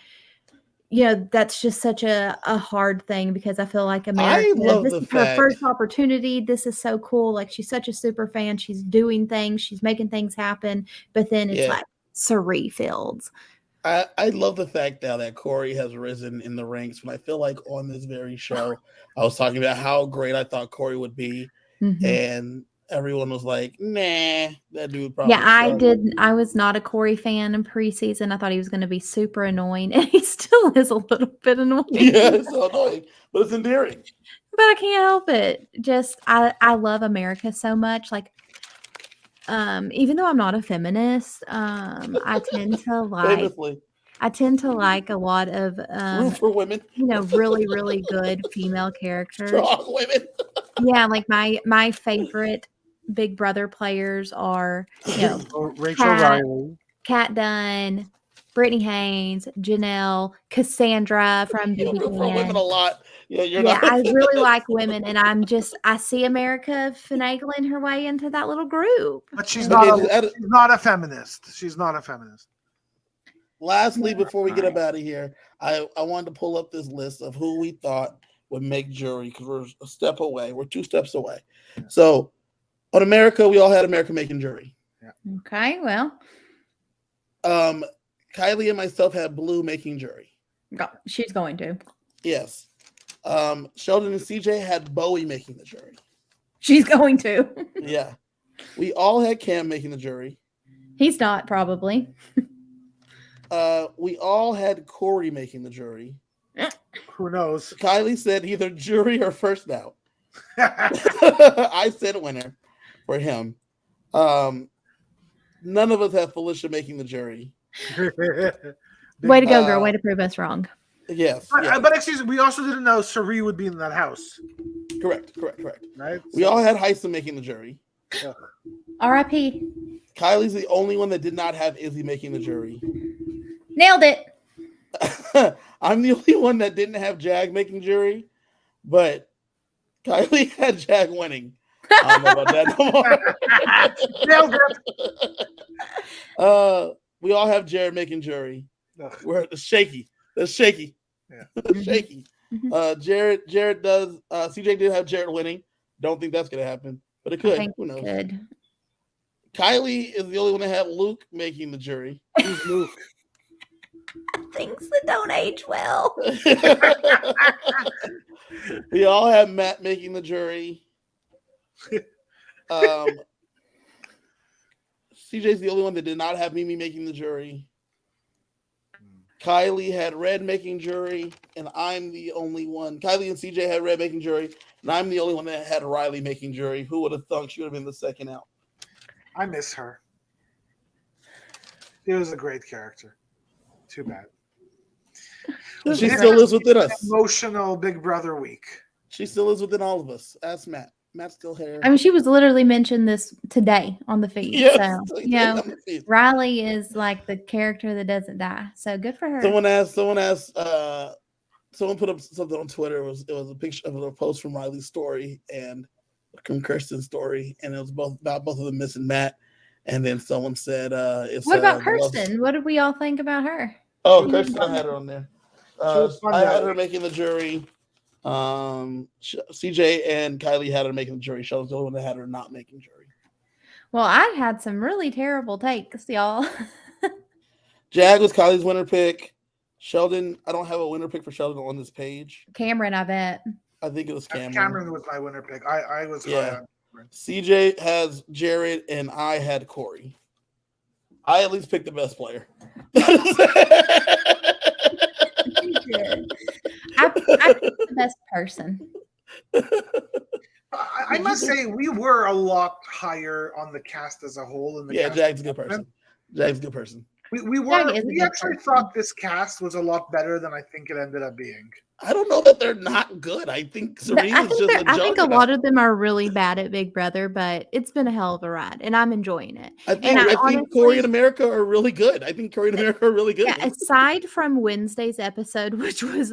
you know, that's just such a hard thing because I feel like America. This is her first opportunity. This is so cool. Like, she's such a super fan. She's doing things. She's making things happen. But then it's like Cirie Fields. I love the fact now that Corey has risen in the ranks. When I feel like on this very show, I was talking about how great I thought Corey would be, and everyone was like, nah, that dude probably. Yeah, I was not a Corey fan in preseason. I thought he was going to be super annoying, and he still is a little bit annoying. Yeah, it's so annoying, but it's endearing. But I can't help it. Just, I love America so much. Like, even though I'm not a feminist, I tend to like a lot of room for women. You know, really, really good female characters. Strong women. Yeah, like my favorite Big Brother players are, you know, Rachel Riley, Kat Dunn, Brittany Haynes, Janelle, Cassandra from BB for women a lot. Yeah, I really like women, and I see America finagling her way into that little group. But she's not a feminist. She's not a feminist. Lastly, before we get up out of here, I wanted to pull up this list of who we thought would make jury because we're a step away. We're 2 steps away. So on America, we all had America making jury. Yeah. Yeah. Okay, well. Kiley and myself had Blue making jury. She's going to. Yes. Sheldon and CJ had Bowie making the jury. She's going to. Yeah. We all had Cam making the jury. He's not, probably. We all had Corey making the jury. Who knows? Kiley said either jury or first out. I said winner for him. None of us had Felicia making the jury. Way to go, girl. Way to prove us wrong. Yes. But excuse me, we also didn't know Cirie would be in that house. Correct. Right? We all had Heisen making the jury. R.I.P. Kiley's the only one that did not have Izzy making the jury. Nailed it. I'm the only one that didn't have Jag making jury, but Kiley had Jag winning. I don't know about that no more. Nailed it. We all have Jared making jury. We're shaky. That's shaky. Yeah. Shaky. Jared does. CJ did have Jared winning. Don't think that's gonna happen, but it could. Who knows? Good. Kiley is the only one that had Luke making the jury. Who's Luke? Things that don't age well. We all have Matt making the jury. CJ's the only one that did not have Mimi making the jury. Kiley had Red making jury, and I'm the only one. Kiley and CJ had Red making jury, and I'm the only one that had Riley making jury. Who would have thought she would have been the second out? I miss her. It was a great character. Too bad. She still lives within us. Emotional Big Brother week. She still lives within all of us. Ask Matt. Matt's still here. I mean, she was literally mentioned this today on the feed. Yes, so, Riley is like the character that doesn't die. So good for her. Someone put up something on Twitter. It was a picture of a post from Riley's story and from Kirsten's story, and it was about both of them missing Matt. And then someone said, "What about Kirsten? What did we all think about her?" Oh, Kirsten, I had her on there. I had her making the jury. CJ and Kiley had her making the jury. Sheldon's the only one that had her not making jury. Well, I had some really terrible takes, y'all. Jag was Kiley's winner pick. Sheldon, I don't have a winner pick for Sheldon on this page. Cameron, I bet. I think it was Cameron. Cameron was my winner pick. I was high on Cameron. CJ has Jared, and I had Corey. I at least picked the best player. I picked the best person. I must say we were a lot higher on the cast as a whole. Jag's a good person. Jag's a good person. We actually thought this cast was a lot better than I think it ended up being. I don't know that they're not good. I think Cirie is just a joke. I think a lot of them are really bad at Big Brother, but it's been a hell of a ride, and I'm enjoying it. I think Corey and America are really good. Yeah, aside from Wednesday's episode, which was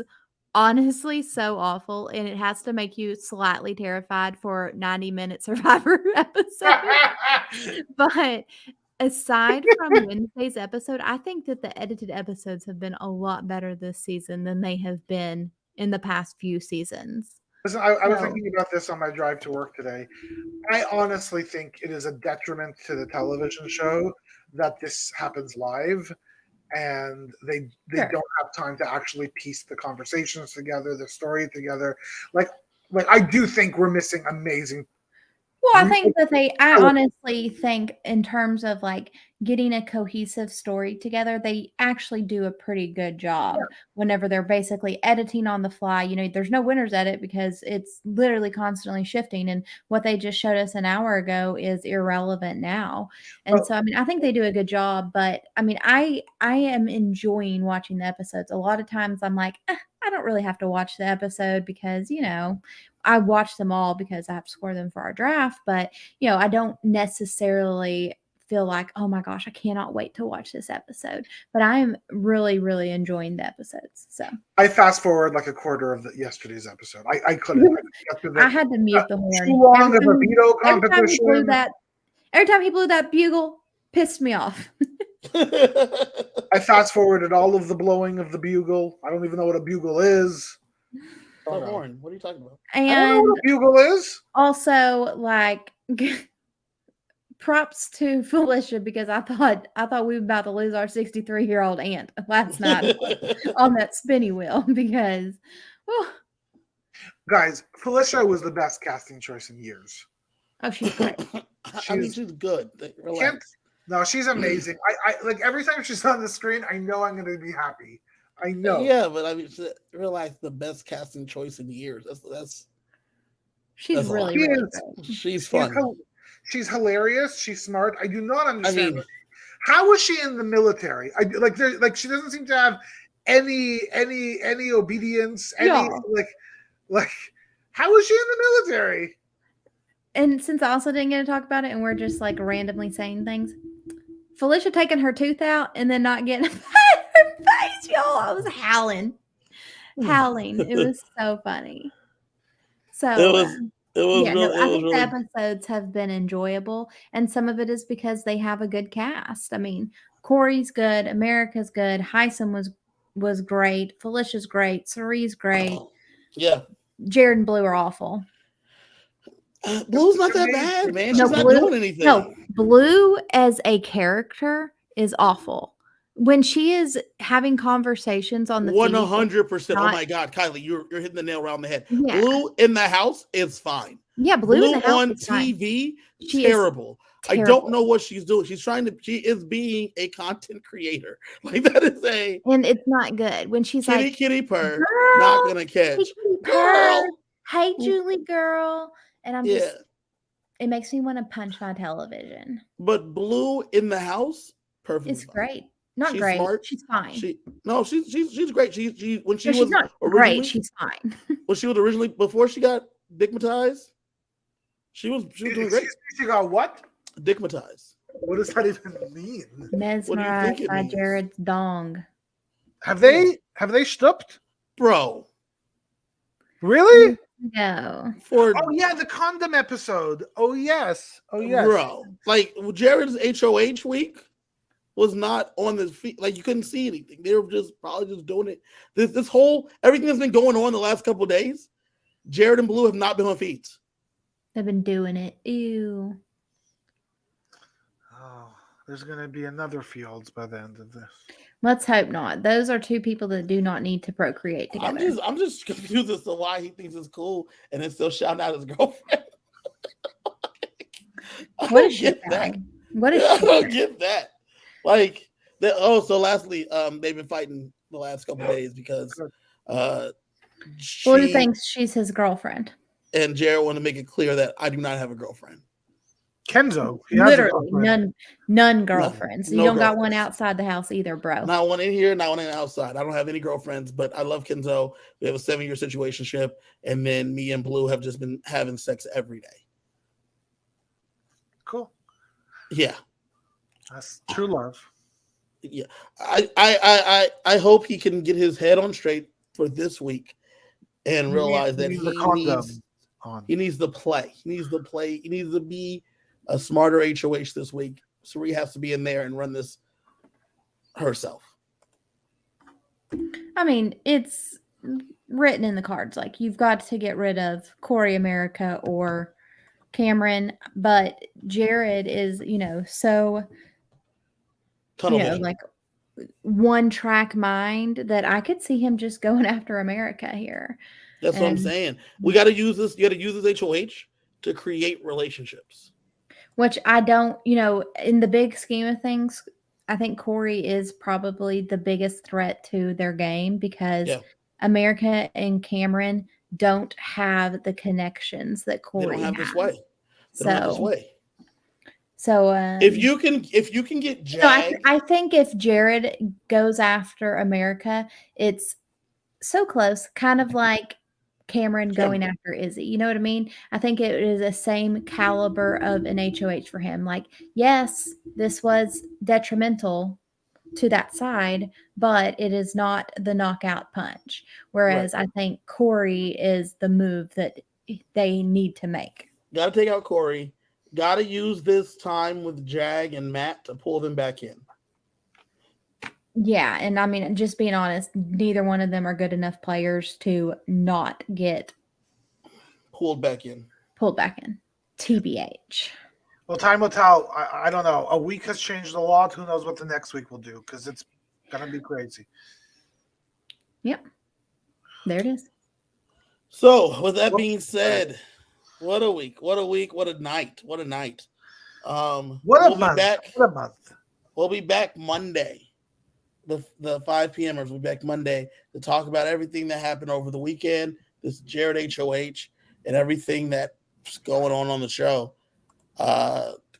honestly so awful, and it has to make you slightly terrified for 90-minute Survivor episode. But aside from Wednesday's episode, I think that the edited episodes have been a lot better this season than they have been in the past few seasons. Listen, I was thinking about this on my drive to work today. I honestly think it is a detriment to the television show that this happens live, and they don't have time to actually piece the conversations together, the story together. Like I do think we're missing amazing. Well, I think that I honestly think in terms of like getting a cohesive story together, they actually do a pretty good job whenever they're basically editing on the fly. You know, there's no winner's edit because it's literally constantly shifting. And what they just showed us an hour ago is irrelevant now. And so, I mean, I think they do a good job, but I mean, I am enjoying watching the episodes. A lot of times I'm like, I don't really have to watch the episode because, you know, I watch them all because I have to score them for our draft, but you know, I don't necessarily feel like, oh my gosh, I cannot wait to watch this episode. But I am really, really enjoying the episodes. So I fast forward like a quarter of yesterday's episode. I couldn't. I had to mute the horn. Too long of a veto competition. Every time he blew that bugle, pissed me off. I fast forwarded all of the blowing of the bugle. I don't even know what a bugle is. Horn. What are you talking about? And I don't know what a bugle is. Also, like props to Felicia because I thought we were about to lose our 63-year-old aunt last night on that spinny wheel because, oh, guys, Felicia was the best casting choice in years. oh, she's great. I mean, she's good. Relax. No, she's amazing. I like every time she's on the screen, I know I'm going to be happy. I know. Yeah, but I mean, relax. The best casting choice in years. She's really good. She's fun. She's hilarious. She's smart. I do not understand. I mean, how was she in the military? She doesn't seem to have any obedience. Like how was she in the military? And since I also didn't get to talk about it, and we're just like randomly saying things, Felicia taking her tooth out and then not getting her face, y'all. I was howling. It was so funny. So I think the episodes have been enjoyable, and some of it is because they have a good cast. I mean, Corey's good, America's good, Heisem was great, Felicia's great, Cirie's great. Yeah, Jared and Blue are awful. Blue's not that bad, man. She's not doing anything. No, Blue as a character is awful. When she is having conversations on the 100%. Oh my God, Kylie, you're hitting the nail around the head. Yeah. Blue in the house is fine. Yeah, Blue in the house on TV, terrible. I don't know what she's doing. She is being a content creator. Like that is and it's not good. When she's kitty purr, not gonna catch. Girl, hey Julie girl. And I'm just, it makes me want to punch my television. But Blue in the house, perfect. It's great. Not she's great. Smart. She's fine. She's great. She when she no, was not great. She's fine. When she was originally before she got digmatized, she was doing great. She got what? Digmatized. What does that even mean? Mesmerized by Jared's dong. Have they stopped? Bro. Really? No. Oh yeah, the condom episode. Oh yes. Bro, like Jared's HOH week was not on the feet. Like you couldn't see anything. They were probably just doing it. This whole everything that's been going on the last couple of days. Jared and Blue have not been on feet. They've been doing it. Ew. Oh, there's gonna be another Fields by the end of this. Let's hope not. Those are two people that do not need to procreate together. I'm just confused as to why he thinks it's cool and then still shouting out his girlfriend. What is she that? What is I don't get that. Like so lastly, they've been fighting the last couple of days because Blue thinks she's his girlfriend. And Jared wanted to make it clear that I do not have a girlfriend. Kenzo, literally none girlfriends. You don't got one outside the house either, bro. Not one in here, not one in outside. I don't have any girlfriends, but I love Kenzo. We have a 7-year situationship, and then me and Blue have just been having sex every day. Cool. Yeah, that's true love. Yeah, I hope he can get his head on straight for this week and realize that he needs to play. He needs to play. He needs to be a smarter HOH this week. Cirie has to be in there and run this herself. I mean, it's written in the cards. Like, you've got to get rid of Corey, America, or Cameron. But Jared is, so, like one-track mind that I could see him just going after America here. That's what I'm saying. We got to use this. You got to use this HOH to create relationships. Which I don't, in the big scheme of things, I think Corey is probably the biggest threat to their game because America and Cameron don't have the connections that Corey has. This way. They don't have this way. So if you can get Jag, I think if Jared goes after America, it's so close, kind of like Cameron going after Izzy. You know what I mean? I think it is the same caliber of an HOH for him. Like, yes, this was detrimental to that side, but it is not the knockout punch. Whereas I think Corey is the move that they need to make. Got to take out Corey. Got to use this time with Jag and Matt to pull them back in. Yeah, and I mean, just being honest, neither one of them are good enough players to not get pulled back in. TBH. Well, time will tell. I don't know. A week has changed a lot. Who knows what the next week will do? Because it's gonna be crazy. Yep. There it is. So, with that being said, what a week! What a week! What a night! What a night! What a month! What a month! We'll be back Monday. The 5 p.m.ers will be back Monday to talk about everything that happened over the weekend. This Jared HOH and everything that's going on the show.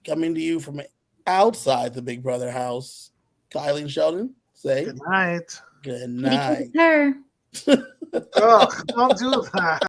Coming to you from outside the Big Brother house, Kiley Sheldon, say good night. Good night. Her. Oh, don't do that.